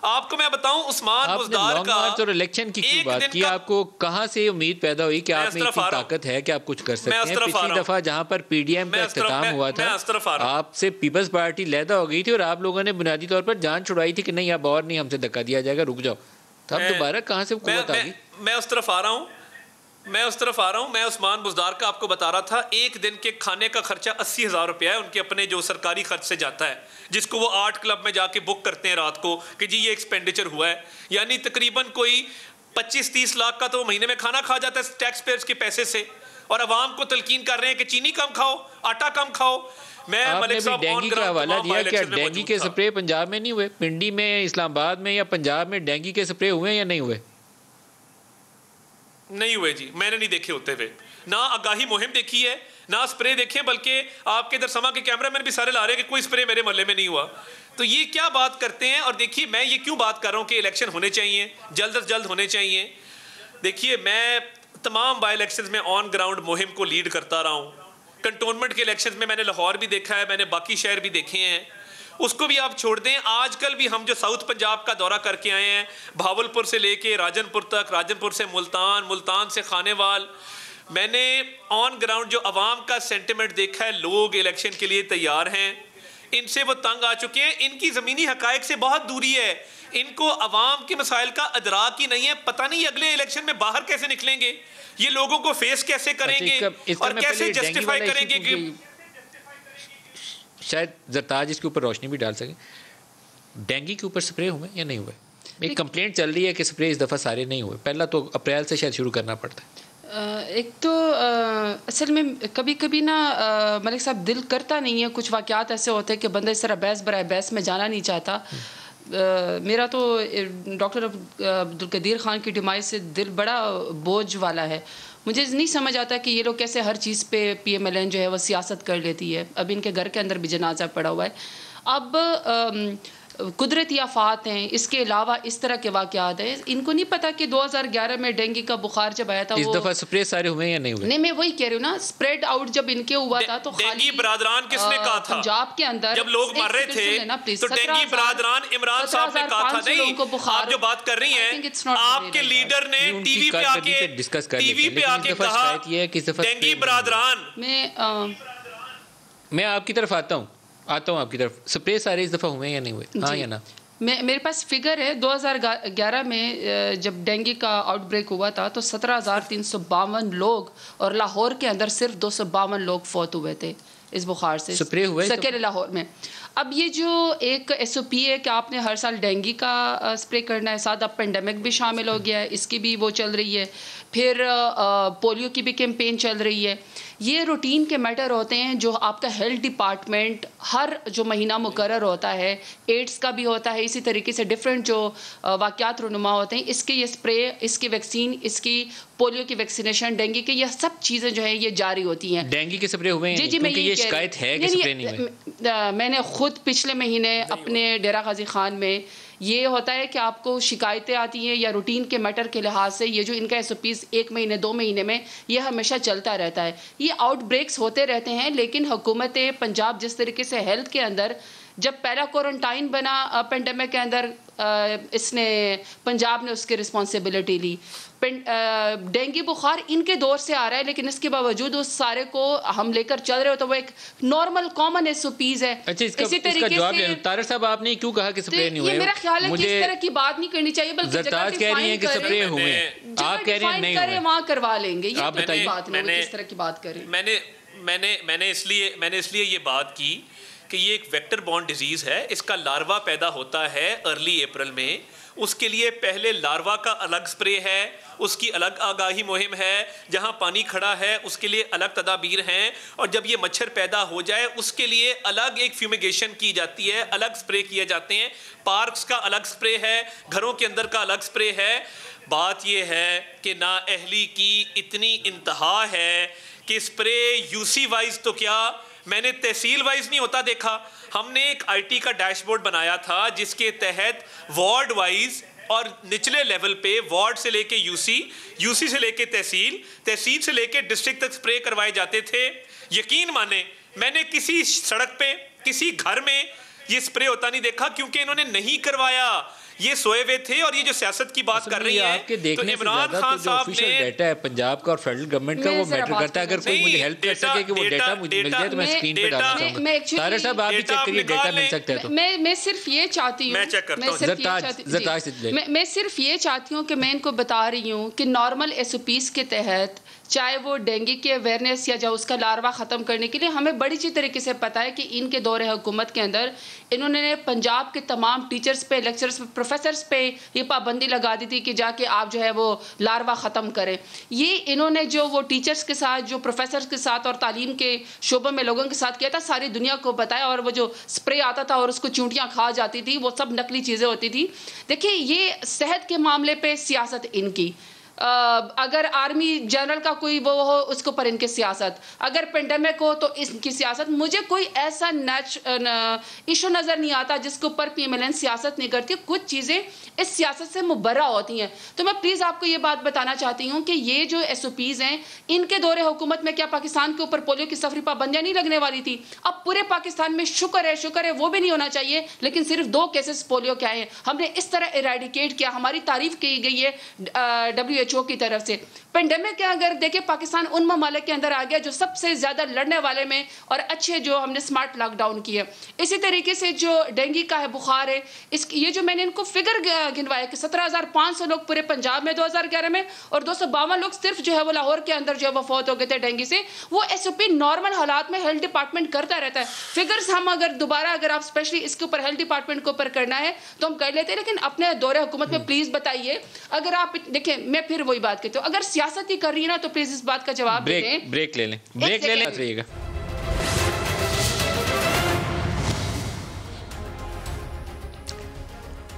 आपको मैं बताऊं, उस्मान बुज़दार का और इलेक्शन की क्यों बात की? आपको कहाँ से उम्मीद पैदा हुई कि आप में इतनी ताकत है कि आप कुछ कर सकते हैं? पिछली दफा जहाँ पर पीडीएम का इख्तिताम हुआ था, आपसे पीपल्स पार्टी लैदा हो गई थी और आप लोगों ने बुनियादी तौर पर जान छुड़ाई थी कि नहीं अब और नहीं हमसे धक्का दिया जाएगा, रुक जाओ। तब दोबारा कहाँ से कुव्वत आ गई? मैं उस तरफ आ रहा हूँ। मैं उस तरफ आ रहा हूँ। मैं उस्मान बुज़दार का आपको बता रहा था, एक दिन के खाने का खर्चा 80,000 रुपया है उनके अपने जो सरकारी खर्च से जाता है, जिसको वो आर्ट क्लब में जाके बुक करते हैं रात को कि जी ये एक्सपेंडिचर हुआ है। यानी तकरीबन कोई 25-30 लाख का तो वो महीने में खाना खा जाता है टैक्स पेयर्स के पैसे से, और अवाम को तलकीन कर रहे हैं कि चीनी कम खाओ, आटा कम खाओ। मैं मलिक साहब डेंगू का हवाला दिया, क्या डेंगू के स्प्रे पंजाब में नहीं हुए? पिंडी में, इस्लामाबाद में या पंजाब में डेंगू के स्प्रे हुए या नहीं हुए? नहीं हुए जी, मैंने नहीं देखे होते हुए। ना आगाही मुहिम देखी है, ना स्प्रे देखे, बल्कि आपके इधर समा के कैमरामैन भी सारे ला रहे हैं कि कोई स्प्रे मेरे मोहल्ले में नहीं हुआ। तो ये क्या बात करते हैं? और देखिए मैं ये क्यों बात कर रहा हूँ कि इलेक्शन होने चाहिए, जल्द से जल्द होने चाहिए। देखिए मैं तमाम बाई इलेक्शंस में ऑन ग्राउंड मुहिम को लीड करता रहा हूँ। कंटोनमेंट के इलेक्शंस में मैंने लाहौर भी देखा है, मैंने बाकी शहर भी देखे हैं, उसको भी आप छोड़ दें। आजकल भी हम जो साउथ पंजाब का दौरा करके आए हैं, भावलपुर से लेके राजनपुर तक, राजनपुर से मुल्तान, मुल्तान से खानेवाल, मैंने ऑन ग्राउंड जो अवाम का सेंटिमेंट देखा है, लोग इलेक्शन के लिए तैयार हैं, इनसे वो तंग आ चुके हैं, इनकी ज़मीनी हकायक से बहुत दूरी है, इनको अवाम के मसाइल का अदराक ही नहीं है। पता नहीं अगले इलेक्शन में बाहर कैसे निकलेंगे, ये लोगों को फेस कैसे करेंगे और कैसे जस्टिफाई करेंगे कि शायद जरताज इसके ऊपर रोशनी भी डाल सके। डेंगू के ऊपर स्प्रे हुए या नहीं हुए? एक कंप्लेंट चल रही है कि स्प्रे इस दफ़ा सारे नहीं हुए, पहला तो अप्रैल से शायद शुरू करना पड़ता है। एक तो असल में कभी कभी ना मलिक साहब दिल करता नहीं है, कुछ वाक़यात ऐसे होते हैं कि बंदा इस तरह बहस बराए बहस में जाना नहीं चाहता। मेरा तो डॉक्टर अब्दुल कदीर ख़ान की डिमाइज से दिल बड़ा बोझ वाला है। मुझे नहीं समझ आता कि ये लोग कैसे हर चीज़ पे PMLN जो है वो सियासत कर लेती है। अब इनके घर के अंदर भी जनाजा पड़ा हुआ है। अब कुदरती आफात हैं, इसके अलावा इस तरह के वाक़यात हैं, इनको नहीं पता कि 2011 में डेंगू का बुखार जब आया था, इस दफ़ा स्प्रे सारे हुए या नहीं हुए? नहीं, मैं वही कह रही हूँ ना, स्प्रेड आउट जब इनके हुआ था तो डेंगू बरादरान किसने कहा था? पंजाब के अंदर जब लोग मर रहे थे तो डेंगू बरादरान इमरान साहब ने कहा था। नहीं, आप जो बात कर रही हैं, आपके लीडर ने टीवी पे आके कहा डेंगू बरादरान। मैं आपकी तरफ आता हूँ आपकी तरफ। स्प्रे सारे इस दफ़ा हुए या नहीं हुए, हाँ या ना? मेरे पास फिगर है 2011 में जब डेंगू का आउटब्रेक हुआ था तो 17,352 लोग, और लाहौर के अंदर सिर्फ 252 लोग फौत हुए थे इस बुखार से। स्प्रे हुए सकेरे लाहौर में। अब ये जो एक SOP है कि आपने हर साल डेंगू का स्प्रे करना है, साथ अब पेंडेमिक भी शामिल हो गया है, इसकी भी वो चल रही है, फिर पोलियो की भी कैंपेन चल रही है। ये रूटीन के मैटर होते हैं जो आपका हेल्थ डिपार्टमेंट हर जो महीना मुकर्रर होता है, एड्स का भी होता है, इसी तरीके से डिफरेंट जो वाक़यात रुनुमा होते हैं, इसके ये स्प्रे, इसकी वैक्सीन, इसकी पोलियो की वैक्सीनेशन, डेंगू के, ये सब चीज़ें जो है ये जारी होती हैं। डेंगू के स्प्रे हुए हैं? जी, मैं ये शिकायत है कि स्प्रे नहीं हुए। मैंने खुद पिछले महीने अपने डेरा गाजी खान में ये होता है कि आपको शिकायतें आती हैं या रूटीन के मैटर के लिहाज से, ये जो इनका SOPs 1 महीने 2 महीने में ये हमेशा चलता रहता है। ये आउटब्रेक्स होते रहते हैं, लेकिन हुकूमत पंजाब जिस तरीके से हेल्थ के अंदर जब पहला क्वारंटाइन बना पेंडेमिक के अंदर, इसने पंजाब ने उसकी रिस्पॉन्सिबिलिटी ली। डेंगू बुखार इनके दौर से आ रहा है, लेकिन इसके बावजूद उस सारे को हम लेकर चल रहे हो तो वो एक नॉर्मल कॉमन SOPs है। अच्छा, इसका जवाब ले। तारिक साहब, आपने क्यों कहा कि स्प्रे नहीं हुए? मेरा ख्याल है कि इस तरह की बात नहीं करनी चाहिए, बल्कि जरताज कह रही है कि स्प्रे हुए, आप कह रहे हैं नहीं हुए, वहाँ करवा लेंगे। आप बताइए, किस तरह की बात करें? मैंने इसलिए ये बात की कि ये एक वेक्टर बॉर्न डिजीज़ है, इसका लार्वा पैदा होता है अर्ली अप्रैल में। उसके लिए पहले लार्वा का अलग स्प्रे है, उसकी अलग आगाही मुहिम है, जहां पानी खड़ा है उसके लिए अलग तदाबीर हैं, और जब ये मच्छर पैदा हो जाए उसके लिए अलग एक फ्यूमिगेशन की जाती है, अलग स्प्रे किए जाते हैं। पार्क्स का अलग स्प्रे है, घरों के अंदर का अलग स्प्रे है। बात ये है कि नाअहली की इतनी इंतहा है कि स्प्रे UC वाइज तो क्या, मैंने तहसील वाइज नहीं होता देखा। हमने एक IT का डैशबोर्ड बनाया था जिसके तहत वार्ड वाइज और निचले लेवल पे वार्ड से लेके UC से लेके तहसील से लेके डिस्ट्रिक्ट तक स्प्रे करवाए जाते थे। यकीन माने मैंने किसी सड़क पे, किसी घर में ये स्प्रे होता नहीं देखा, क्योंकि इन्होंने नहीं करवाया। ये सोए हुए थे और ये जो सियासत की बात कर रही है, तो इमरान खान साहब ने डेटा है पंजाब का और फेडरल गवर्नमेंट का, वो मैटर करता है। अगर कोई मुझे हेल्प कर सके कि वो डेटा मुझे मिल जाए तो मैं स्क्रीन पे डालना चाहूंगा। तारा साहब आप भी चेक करिए, डेटा मिल सकता है तो। मैं सिर्फ ये चाहती हूँ, मैं सिर्फ ये चाहती हूँ कि मैं इनको बता रही हूँ कि नॉर्मल SOPs के तहत, चाहे वो डेंगू के अवेयरनेस या जो उसका लार्वा ख़त्म करने के लिए, हमें बड़ी अच्छी तरीके से पता है कि इनके दौरे हुकूमत के अंदर इन्होंने पंजाब के तमाम टीचर्स पे, लेक्चरर्स पे, प्रोफेसर्स पे ये पाबंदी लगा दी थी कि जाके आप जो है वो लार्वा ख़त्म करें। ये इन्होंने जो वो टीचर्स के साथ, जो प्रोफेसर्स के साथ और तालीम के शोबे में लोगों के साथ किया था, सारी दुनिया को बताया। और वो जो स्प्रे आता था और उसको चूंटियाँ खा जाती थी, वो सब नकली चीज़ें होती थी। देखिए, ये सेहत के मामले पर सियासत इनकी, अगर आर्मी जनरल का कोई वो हो उसके ऊपर इनकी सियासत, अगर पेंडेमिक हो तो इनकी सियासत। मुझे कोई ऐसा इशू नज़र नहीं आता जिसके ऊपर PMLN सियासत नहीं करती। कुछ चीज़ें इस सियासत से मुबर्रा होती हैं। तो मैं प्लीज़ आपको ये बात बताना चाहती हूँ कि ये जो SOPs हैं, इनके दौरे हुकूमत में क्या पाकिस्तान के ऊपर पोलियो की सफरी पाबंदियाँ नहीं लगने वाली थी? अब पूरे पाकिस्तान में शुक्र है वो भी नहीं होना चाहिए, लेकिन सिर्फ 2 केसेस पोलियो के आए हैं। हमने इस तरह इरेडिकेट किया, हमारी तारीफ की गई है WHO की तरफ से। पेंडेमिक के अगर देखें, पाकिस्तान उन ममालिक के अंदर आ गया जो सबसे ज्यादा लड़ने वाले में, और अच्छे जो हमने स्मार्ट लॉकडाउन किए। इसी तरीके से जो डेंगू का है, बुखार है, ये जो मैंने इनको फिगर गिनवाया कि 17,500 लोग पूरे पंजाब में 2011 में, और 252 लोग सिर्फ जो है वो लाहौर के अंदर जो है वो फौत हो गए थे डेंगू से। वो SOP नॉर्मल हालात में हेल्थ डिपार्टमेंट करता रहता है। फिगर्स हम अगर दोबारा, अगर आप स्पेशली इसके ऊपर हेल्थ डिपार्टमेंट के ऊपर करना है तो हम कर लेते हैं, लेकिन अपने दौरे हुकूमत में प्लीज बताइए। अगर आप देखें, मैं फिर वही बात कहती हूँ, अगर सियासत ही कर रही है ना तो प्लीज इस बात का जवाब दें। ब्रेक ले लें।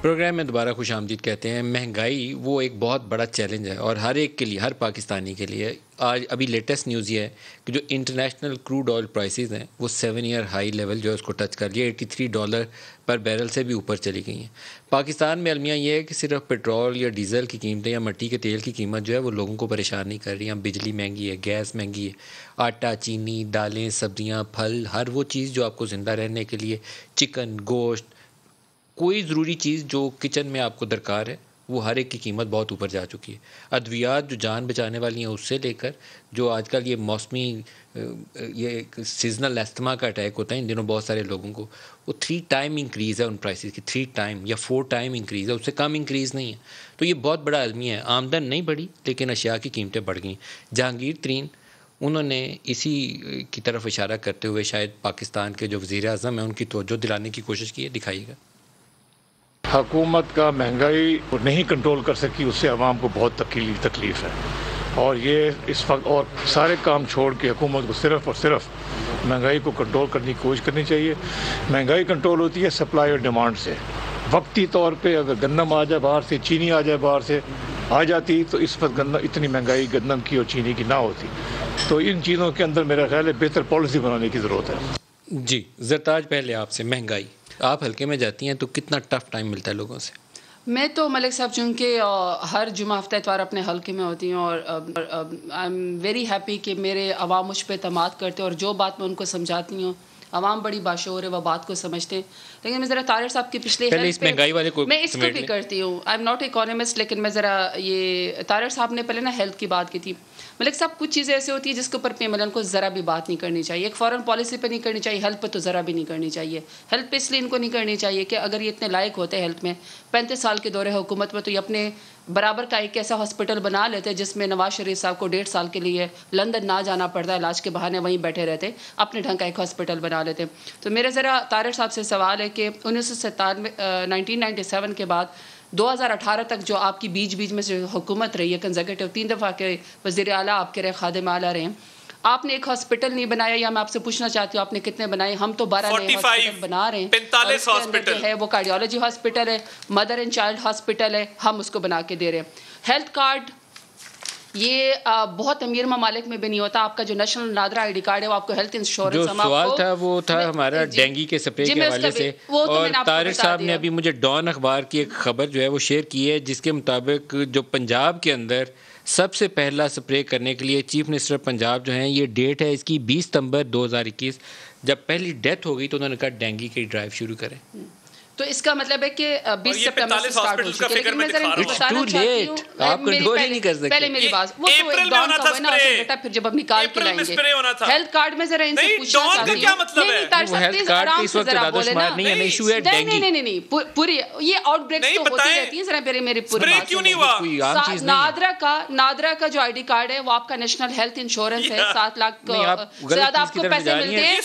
प्रोग्राम में दोबारा खुश आमदीद कहते हैं। महंगाई वो एक बहुत बड़ा चैलेंज है और हर एक के लिए, हर पाकिस्तानी के लिए। आज अभी लेटेस्ट न्यूज़ ये है कि जो इंटरनेशनल क्रूड ऑयल प्राइसेस हैं वो 7 ईयर हाई लेवल जो है उसको टच कर लिया, $83 पर बैरल से भी ऊपर चली गई हैं। पाकिस्तान में अलमिया ये है कि सिर्फ पेट्रोल या डीज़ल की कीमतें या मिट्टी के तेल की कीमत जो है वो लोगों को परेशान नहीं कर रही हैं। बिजली महंगी है, गैस महंगी है, आटा, चीनी, दालें, सब्जियाँ, फल, हर वो चीज़ जो आपको ज़िंदा रहने के लिए, चिकन, गोश्त, कोई ज़रूरी चीज़ जो किचन में आपको दरकार है, वो हर एक की कीमत बहुत ऊपर जा चुकी है। अद्वियात जो जान बचाने वाली हैं उससे लेकर जो आजकल ये मौसमी ये सीजनल अस्थमा का अटैक होता है इन दिनों बहुत सारे लोगों को, वो 3 टाइम इंक्रीज़ है उन प्राइसेस की, 3 टाइम या 4 टाइम इंक्रीज़ है, उससे कम इंक्रीज़ नहीं है। तो ये बहुत बड़ा अलमिया है। आमदन नहीं बढ़ी लेकिन अशिया की कीमतें बढ़ गई। जहांगीर तरीन उन्होंने इसी की तरफ इशारा करते हुए शायद पाकिस्तान के जो वज़ीर आज़म हैं उनकी तवज्जो दिलाने की कोशिश की है। दिखाइएगा। हुकूमत का महंगाई को नहीं कंट्रोल कर सकी, उससे आवाम को बहुत तकलीफ है। और ये इस वक्त और सारे काम छोड़ के हुकूमत को सिर्फ और सिर्फ महंगाई को कंट्रोल करने की कोशिश करनी चाहिए। महंगाई कंट्रोल होती है सप्लाई और डिमांड से। वक्ती तौर पे अगर गंदम आ जाए बाहर से, चीनी आ जाए बाहर से, आ जाती तो इस वक्त इतनी महंगाई गंदम की और चीनी की ना होती। तो इन चीज़ों के अंदर मेरा ख्याल है बेहतर पॉलिसी बनाने की ज़रूरत है। जी ज़रताज, पहले आपसे महंगाई, आप हल्के में जाती हैं तो कितना टफ टाइम मिलता है लोगों से? मैं तो मलिक साहब चूँकि हर जुमा हफ्ता इतवार अपने हल्के में होती हूँ और आई एम वेरी हैप्पी कि मेरे अवाम मुझ पर एतमाद करते हैं और जो बात मैं उनको समझाती हूँ अवाम बड़ी बाशऊर है, वह बात को समझते हैं। लेकिन मैं ज़रा तारिर साहब की पिछले इस महंगाई वाले को मैं इसको भी करती हूँ, आई एम नॉट इकोनॉमिस्ट, लेकिन मैं ज़रा ये तारिर साहब ने पहले ना हेल्थ की बात की थी। मलिक साहब, कुछ चीज़ें ऐसी होती है जिसके ऊपर PMLN को ज़रा भी बात नहीं करनी चाहिए। एक फॉरेन पॉलिसी पे नहीं करनी चाहिए, हेल्थ पे तो ज़रा भी नहीं करनी चाहिए। हेल्थ पे इसलिए इनको नहीं करनी चाहिए कि अगर ये इतने लायक होते हैं हेल्थ में, 35 साल के दौरे हुकूमत में, तो ये अपने बराबर का एक ऐसा हॉस्पिटल बना लेते हैं जिसमें नवाज शरीफ साहब को 1.5 साल के लिए लंदन ना जाना पड़ता है, इलाज के बहाने वहीं बैठे रहते, अपने ढंग का एक हॉस्पिटल बना लेते। तो मेरा ज़रा तारिर साहब से सवाल है कि 1997 के बाद 2018 तक जो आपकी बीच में जो हुकूमत रही है कंजर्वेटिव, 3 दफ़ा के वज़ीर आला आपके रहे, खादिम आला रहे, आपने एक हॉस्पिटल नहीं बनाया, या मैं आपसे पूछना चाहती हूँ आपने कितने बनाए? हम तो 12 नए हॉस्पिटल बना रहे हैं। 45 हॉस्पिटल है, वो कार्डियोलॉजी हॉस्पिटल है, मदर एंड चाइल्ड हॉस्पिटल है, हम उसको बना के दे रहे हैं। हेल्थ कार्ड ये बहुत अमीर ममालिक में भी नहीं होता। आपका जो नेशनल नादरा ID कार्ड है वो आपको हेल्थ इंश्योरेंस, जो सवाल था वो था हमारा डेंगू के स्प्रे के हवाले से, और तारिर साहब ने अभी मुझे डॉन अखबार की एक खबर जो है वो शेयर की है जिसके मुताबिक जो पंजाब के अंदर सबसे पहला स्प्रे करने के लिए चीफ मिनिस्टर पंजाब जो हैं, ये डेट है इसकी 20 सितंबर 2021, जब पहली डेथ हो गई तो उन्होंने कहा डेंगू की ड्राइव शुरू करें। तो इसका मतलब है कि 20 सितंबर से स्टार्ट हो चुकी है, लेकिन मैं जरा इनको बताना चाहती हूँ, आप कंट्रोल ही नहीं कर सकते। पहले मेरी बात, वो तो एक डॉन का ना बेटा, फिर जब अब निकाल के लाएंगे हेल्थ कार्ड में जरा इनसे पूछना चाहती हूँ। क्या मतलब है? वो हेल्थ कार्ड इस वक्त लादोशमार नहीं है, इशू है डेंगू। नहीं, पूरी ये आउटब्रेक्स तो होती रहती है। जरा मेरी पूरी बात क्यों नहीं हुआ? नादरा का जो आईडी कार्ड है वो आपका नेशनल हेल्थ इंश्योरेंस है, 7 लाख से ज्यादा आपको पैसे मिलते हैं।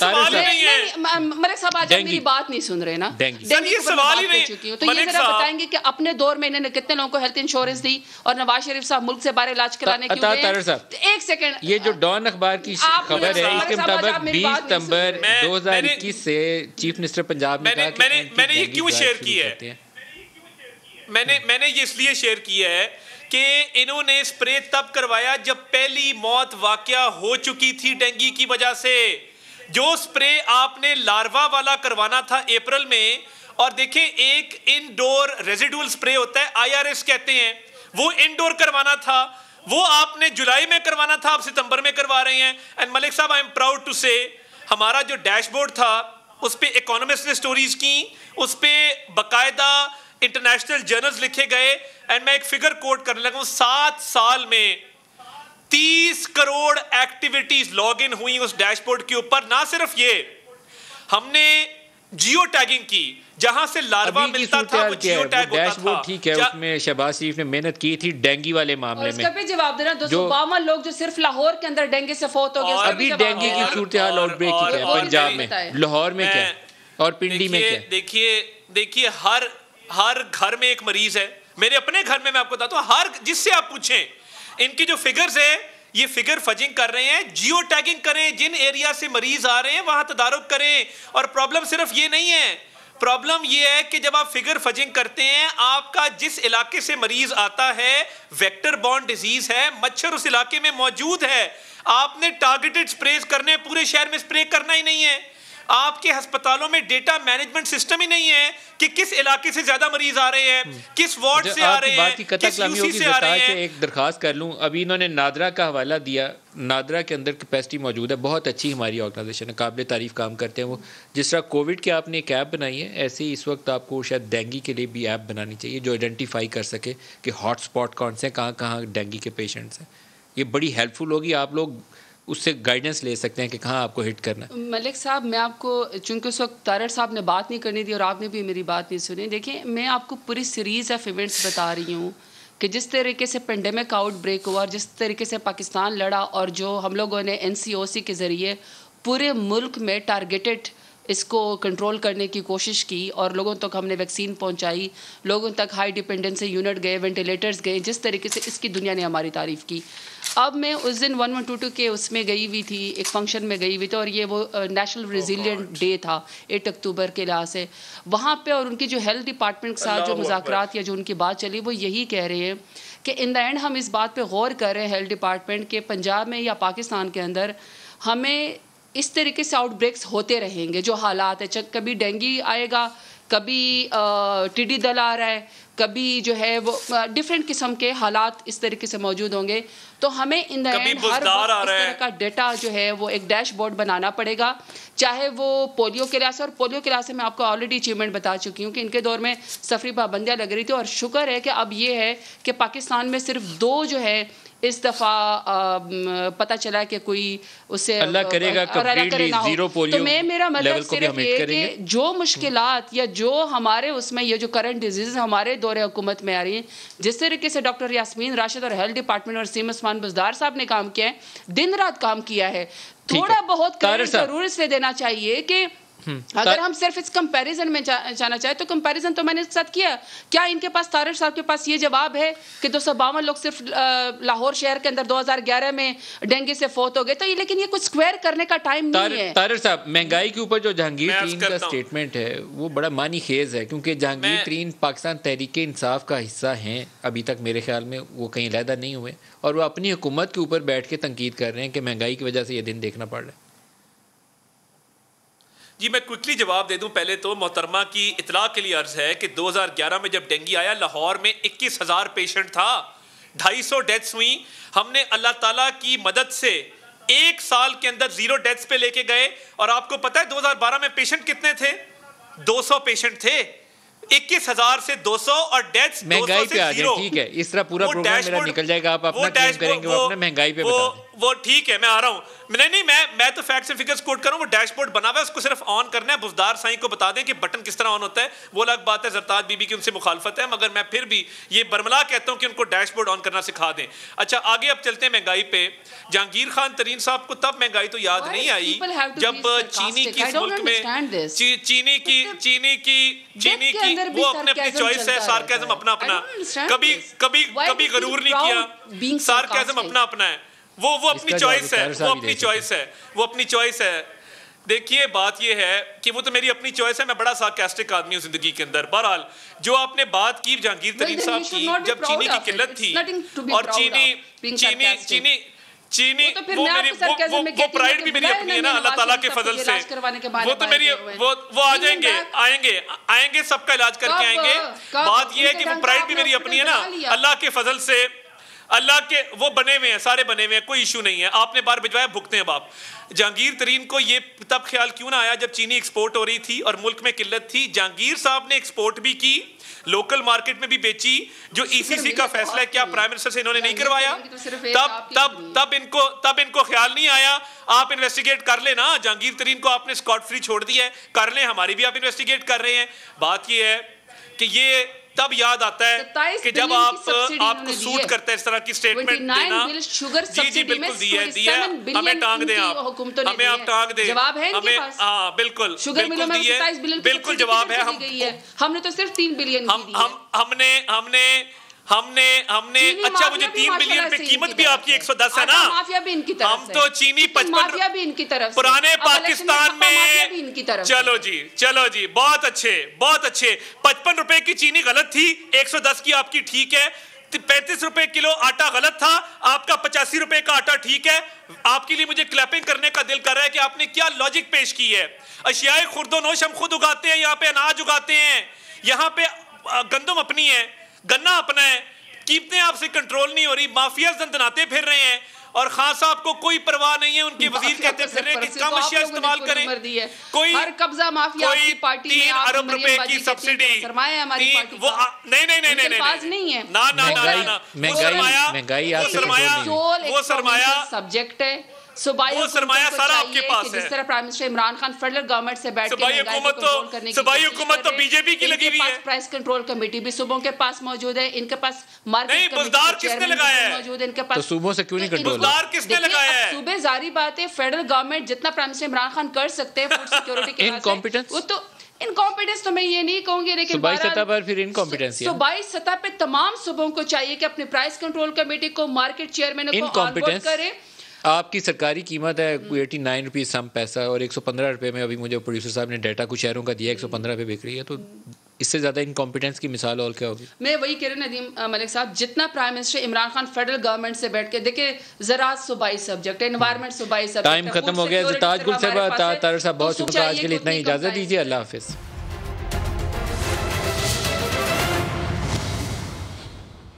मलिक साहब आज मेरी बात नहीं सुन रहे ना, सवाल ही नहीं। तो ये जरा बताएंगे कि अपने दौर में इन्होंने कितने लोगों को हेल्थ इंश्योरेंस दी और नवाज शरीफ साहब मुल्क से बाहर इलाज कराने क्यों गए? एक सेकंड, ये जो डॉन अखबार की खबर है इसके मुताबिक 20 सितंबर 2021 से चीफ मिनिस्टर पंजाब ने कहा कि मैंने ये क्यों शेयर की है, मैंने ये इसलिए शेयर किया है कि इन्होंने स्प्रे तब करवाया जब पहली मौत वाकया हो चुकी थी डेंगू की वजह से। जो स्प्रे आपने लार्वा वाला करवाना था अप्रैल में, और देखें एक इनडोर रेजिडुअल स्प्रे होता है, IRS कहते हैं, वो इनडोर करवाना था, वो आपने जुलाई में करवाना था, आप सितंबर में करवा रहे हैं। एंड मलिक साहब, आई एम प्राउड टू से हमारा जो डैशबोर्ड था उस पे इकोनॉमिस्ट ने स्टोरीज की, उस पे बाकायदा इंटरनेशनल जर्नल्स लिखे गए। एंड मैं एक फिगर कोट करने लगा हूं, 7 साल में 30 करोड़ एक्टिविटीज लॉग इन हुई उस डैशबोर्ड के ऊपर। ना सिर्फ ये, हमने जियो टैगिंग की, जहां से लार्वा मिलता था वो जियो टैग होता था। ठीक है, उसमें शहबाज शरीफ ने मेहनत की थी डेंगू वाले मामले में। उसका भी जवाब देना, 252 लोग जो सिर्फ लाहौर के अंदर डेंगू से फौत हो गए। अभी डेंगू की सूरत हाल आउटब्रेक की है पंजाब में, लाहौर में क्या और पिंडी में क्या? देखिए हर घर में एक मरीज है। मेरे अपने घर में मैं आपको बताता हूँ, हर जिससे आप पूछें इनकी जो फिगर्स है, ये फिगर फजिंग कर रहे हैं। जियो टैगिंग करें, जिन एरिया से मरीज आ रहे हैं वहां तदारुक करें। और प्रॉब्लम सिर्फ ये नहीं है, प्रॉब्लम ये है कि जब आप फिगर फजिंग करते हैं, आपका जिस इलाके से मरीज आता है वेक्टर बॉर्न डिजीज है, मच्छर उस इलाके में मौजूद है, आपने टारगेटेड स्प्रेज करने, पूरे शहर में स्प्रे करना ही नहीं है। आपके अस्पतालों में डेटा मैनेजमेंट सिस्टम ही नहीं है कि किस इलाके से ज्यादा मरीज आ रहे हैं, किस वार्ड से आ रहे हैं, किस यूसी से आ रहे हैं। एक दरखास्त कर लूं, अभी इन्होंने नादरा का हवाला दिया, नादरा के अंदर कैपेसिटी मौजूद है, बहुत अच्छी हमारी ऑर्गेनाइजेशन है, काबिल तारीफ काम करते हैं वो। जिस तरह कोविड के आपने एक ऐप बनाई है, ऐसे ही इस वक्त आपको शायद डेंगू के लिए भी ऐप बनानी चाहिए जो आइडेंटिफाई कर सके कि हॉट स्पॉट कौन से हैं, कहाँ कहाँ डेंगू के पेशेंट्स हैं। ये बड़ी हेल्पफुल होगी, आप लोग उससे गाइडेंस ले सकते हैं कि कहाँ आपको हिट करना है। मलिक साहब, मैं आपको, चूंकि उस वक्त तारड़ साहब ने बात नहीं करनी थी और आपने भी मेरी बात नहीं सुनी, देखिए मैं आपको पूरी सीरीज़ ऑफ इवेंट्स बता रही हूँ कि जिस तरीके से पेंडेमिक आउटब्रेक हुआ और जिस तरीके से पाकिस्तान लड़ा, और जो हम लोगों ने NCOC के ज़रिए पूरे मुल्क में टारगेटेड इसको कंट्रोल करने की कोशिश की और लोगों तक हमने वैक्सीन पहुंचाई, लोगों तक हाई डिपेंडेंसी यूनिट गए, वेंटिलेटर्स गए, जिस तरीके से इसकी दुनिया ने हमारी तारीफ़ की। अब मैं उस दिन 1122 के उसमें गई हुई थी, एक फंक्शन में गई हुई थी, और ये वो नेशनल रेजिलिएंट डे था 8 अक्टूबर के लिहाज से वहाँ पे, और उनकी जो हेल्थ डिपार्टमेंट के साथ जो मुज़ाकरात या जो उनकी बात चली वो यही कह रहे हैं कि इन द एंड हम इस बात पे गौर कर रहे हैं हेल्थ डिपार्टमेंट के पंजाब में या पाकिस्तान के अंदर हमें इस तरीके से आउटब्रेक्स होते रहेंगे। जो हालात है, कभी डेंगू आएगा, कभी टिड्डी दल आ रहा है, कभी जो है वो डिफरेंट किस्म के हालात इस तरीके से मौजूद होंगे। तो हमें इन द एंड हर वक्त इस तरह का डेटा जो है वो एक डैशबोर्ड बनाना पड़ेगा, चाहे वो पोलियो के लिहाज से, और पोलियो के लिहाज से मैं आपको ऑलरेडी अचीवमेंट बता चुकी हूँ कि इनके दौर में सफरी पाबंदियाँ लग रही थी, और शुक्र है कि अब ये है कि पाकिस्तान में सिर्फ 2 जो है इस दफ़ा पता चला कि कोई उससे अल्लाह करेगा कंप्लीटली जीरो पोलियो। तो मेरा मतलब सिर्फ ये कि जो मुश्किलात या जो हमारे उसमें ये जो करंट डिजीज़ हमारे दौरे हुकूमत में आ रही हैं, जिस तरीके से डॉक्टर यास्मीन राशिद और हेल्थ डिपार्टमेंट और सीम उस्मान बुज़दार साहब ने काम किया है, दिन रात काम किया है, थोड़ा बहुत जरूर इसलिए देना चाहिए कि अगर हम सिर्फ इस कंपैरिजन में जाना चाहे तो कंपैरिजन तो मैंने इसके साथ किया। क्या इनके पास, तारिक साहब के पास ये जवाब है कि 252 लोग सिर्फ लाहौर शहर के अंदर 2011 में डेंगू से फौत हो गए? तो ये, लेकिन ये कुछ स्क्वायर करने का टाइम नहीं है। तारिक साहब, महंगाई के ऊपर जो जहांगीर तरीन का स्टेटमेंट है वो बड़ा मानी खेज है, क्योंकि जहांगीर तरीन पाकिस्तान तहरीक इंसाफ का हिस्सा हैं, अभी तक मेरे ख्याल में वो कहीं अलहदा नहीं हुए, और वो अपनी हुकूमत के ऊपर बैठ के तनकीद कर रहे हैं कि महंगाई की वजह से ये दिन देखना पड़ रहा है। जी, मैं क्विकली जवाब दे दूं। पहले तो मोहतरमा की इतला के लिए अर्ज है कि 2011 में जब डेंगू आया, लाहौर में 21,000 पेशेंट था, 250 डेथ्स हुई। हमने अल्लाह ताला की मदद से 1 साल के अंदर 0 डेथ्स पे लेके गए, और आपको पता है 2012 में पेशेंट कितने थे? 200 पेशेंट थे। 21,000 से 200 और डेथ्स 200 से 0। ठीक है, इस तरह पूरा प्रोग्राम मेरा निकल जाएगा। आप अपना क्लेम करेंगे, वो अपने महंगाई पे बता दें। वो ठीक है, मैं आ रहा हूं। नहीं, मैं तो फैक्ट्स एंड फिगर्स कोट कर रहा हूं। वो डैशबोर्ड बना हुआ है, उसको सिर्फ ऑन करना है। बुजदार साईं को बता दें कि बटन किस तरह ऑन होता है। वो अलग बात है, ज़रताज बीबी की उनसे मुखालफत है, मगर मैं फिर भी ये बरमला कहता हूं कि उनको डैशबोर्ड ऑन करना सिखा दें। अच्छा, आगे अब चलते हैं महंगाई पे। जहांगीर खान तरीन साहब को तब महंगाई तो याद नहीं आई जब चीनी की इस मुल्क में चीनी की वो अपनी चॉइस है, सार्केज़म अपना कभी गरूर नहीं किया। सार्केज़म अपना है, वो अपनी चॉइस है, वो अपनी चॉइस है। देखिए, बात ये है कि वो तो मेरी अपनी चॉइस है, मैं बड़ा सार्कास्टिक आदमी हूँ जिंदगी के अंदर। बहरहाल जो आपने बात की जहांगीर तरीन साहब की, जब चीनी की किल्लत थी और चीनी वो प्राइड भी मेरी अपनी है ना, अल्लाह ताला के फजल से। वो तो मेरी वो आएंगे सबका इलाज करके आएंगे। बात ये है कि वो प्राइड भी मेरी अपनी है ना, अल्लाह के फजल से। अल्लाह के वो बने हुए हैं, सारे बने हुए हैं, कोई इशू नहीं है। आपने बार भिजवाया, भुगते हैं बाप। जहांगीर तरीन को ये तब ख्याल क्यों ना आया जब चीनी एक्सपोर्ट हो रही थी और मुल्क में किल्लत थी। जहांगीर साहब ने एक्सपोर्ट भी की, लोकल मार्केट में भी बेची। जो ईसीसी का फैसला है, क्या प्राइम मिनिस्टर से इन्होंने नहीं करवाया? तब इनको ख्याल नहीं आया। आप इन्वेस्टिगेट कर ले ना, जहांगीर तरीन को आपने स्कॉट फ्री छोड़ दिया है, कर ले, हमारी भी आप इन्वेस्टिगेट कर रहे हैं। बात ये है कि ये तब याद आता है कि जब आपको सूट करता है इस तरह की स्टेटमेंट देना। जी बिल्कुल दिया है, हमें टांग दें आप, हमें आप टांग दें, हमें हाँ बिल्कुल बिल्कुल जवाब है। हमने तो सिर्फ 3 बिलियन हमने अच्छा, मुझे 3 बिलियन पे कीमत भी आपकी 110 है ना। माफिया भी इनकी तरफ हम तो चीनी 55 भी इनकी तरफ पुराने पाकिस्तान में। चलो जी, बहुत अच्छे 55 रुपए की चीनी गलत थी, 110 की आपकी ठीक है। 35 रुपए किलो आटा गलत था, आपका 85 रुपए का आटा ठीक है। आपके लिए मुझे क्लैपिंग करने का दिल कर रहा है कि आपने क्या लॉजिक पेश की है। अशियाए खुर्दोनोश हम खुद उगाते हैं, यहाँ पे अनाज उगाते हैं, यहाँ पे गंदम अपनी है, गन्ना अपना है, कीमतें आपसे कंट्रोल नहीं हो रही, माफिया दंदनाते फिर रहे हैं और खान साहब को कोई परवाह नहीं है। उनके वजीर कहते फिर रहे कि कम अशिया इस्तेमाल करें। कोई हर कब्जा माफिया की पार्टी में 3 अरब रुपए की सब्सिडी, वो नहीं है ना। वो सरमाया सब्जेक्ट है, सूबाई सरमाया सारा आपके पास है। जिस तरह prime minister Imran Khan federal government से बैठ के सूबाई हुकूमत तो बीजेपी की लगी हुई है। प्राइस कंट्रोल कमेटी भी सूबों के पास मौजूद है, इनके पास मार्केट बुजदार किसने लगाया है मौजूद है, इनके पास। तो सूबों से क्यों नहीं कंट्रोल? बुजदार किसने लगाया है? सूबे जारी बात है, फेडरल गवर्नमेंट जितना प्राइम मिनिस्टर इमरान खान कर सकते हैं फूड सिक्योरिटी के इनकॉम्पिटेंस, वो तो इनकॉम्पिटेंस तो मैं ये नहीं कहूंगी, लेकिन सूबाई सतह पर फिर इनकॉम्पिटेंस है। सूबाई सतह पे तमाम सूबों को चाहिए कि अपने प्राइस कंट्रोल कमेटी को, मार्केट चेयरमैन को ऑनबोर्ड करें। आपकी सरकारी कीमत है 89 रुपीज़ सम पैसा और 115 रुपये में अभी मुझे प्रोड्यूसर साहब ने डाटा कुछ शहरों का दिया 115 पे बिक रही है। तो इससे ज़्यादा इनकॉम्पिटेंस की मिसाल और क्या होगी? मैं वही कह रही हूँ नदीम मलिक साहब, जितना prime minister Imran Khan federal government से बैठ के देखिए, ज़राअत सूबाई सब्जेक्ट है, एनवायरनमेंट सूबाई सब्जेक्ट। टाइम खत्म हो गया। ताज गुल साहब बहुत शुक्रिया, आज के लिए इतना ही इजाज़त दीजिए। अल्लाह हाफिज़।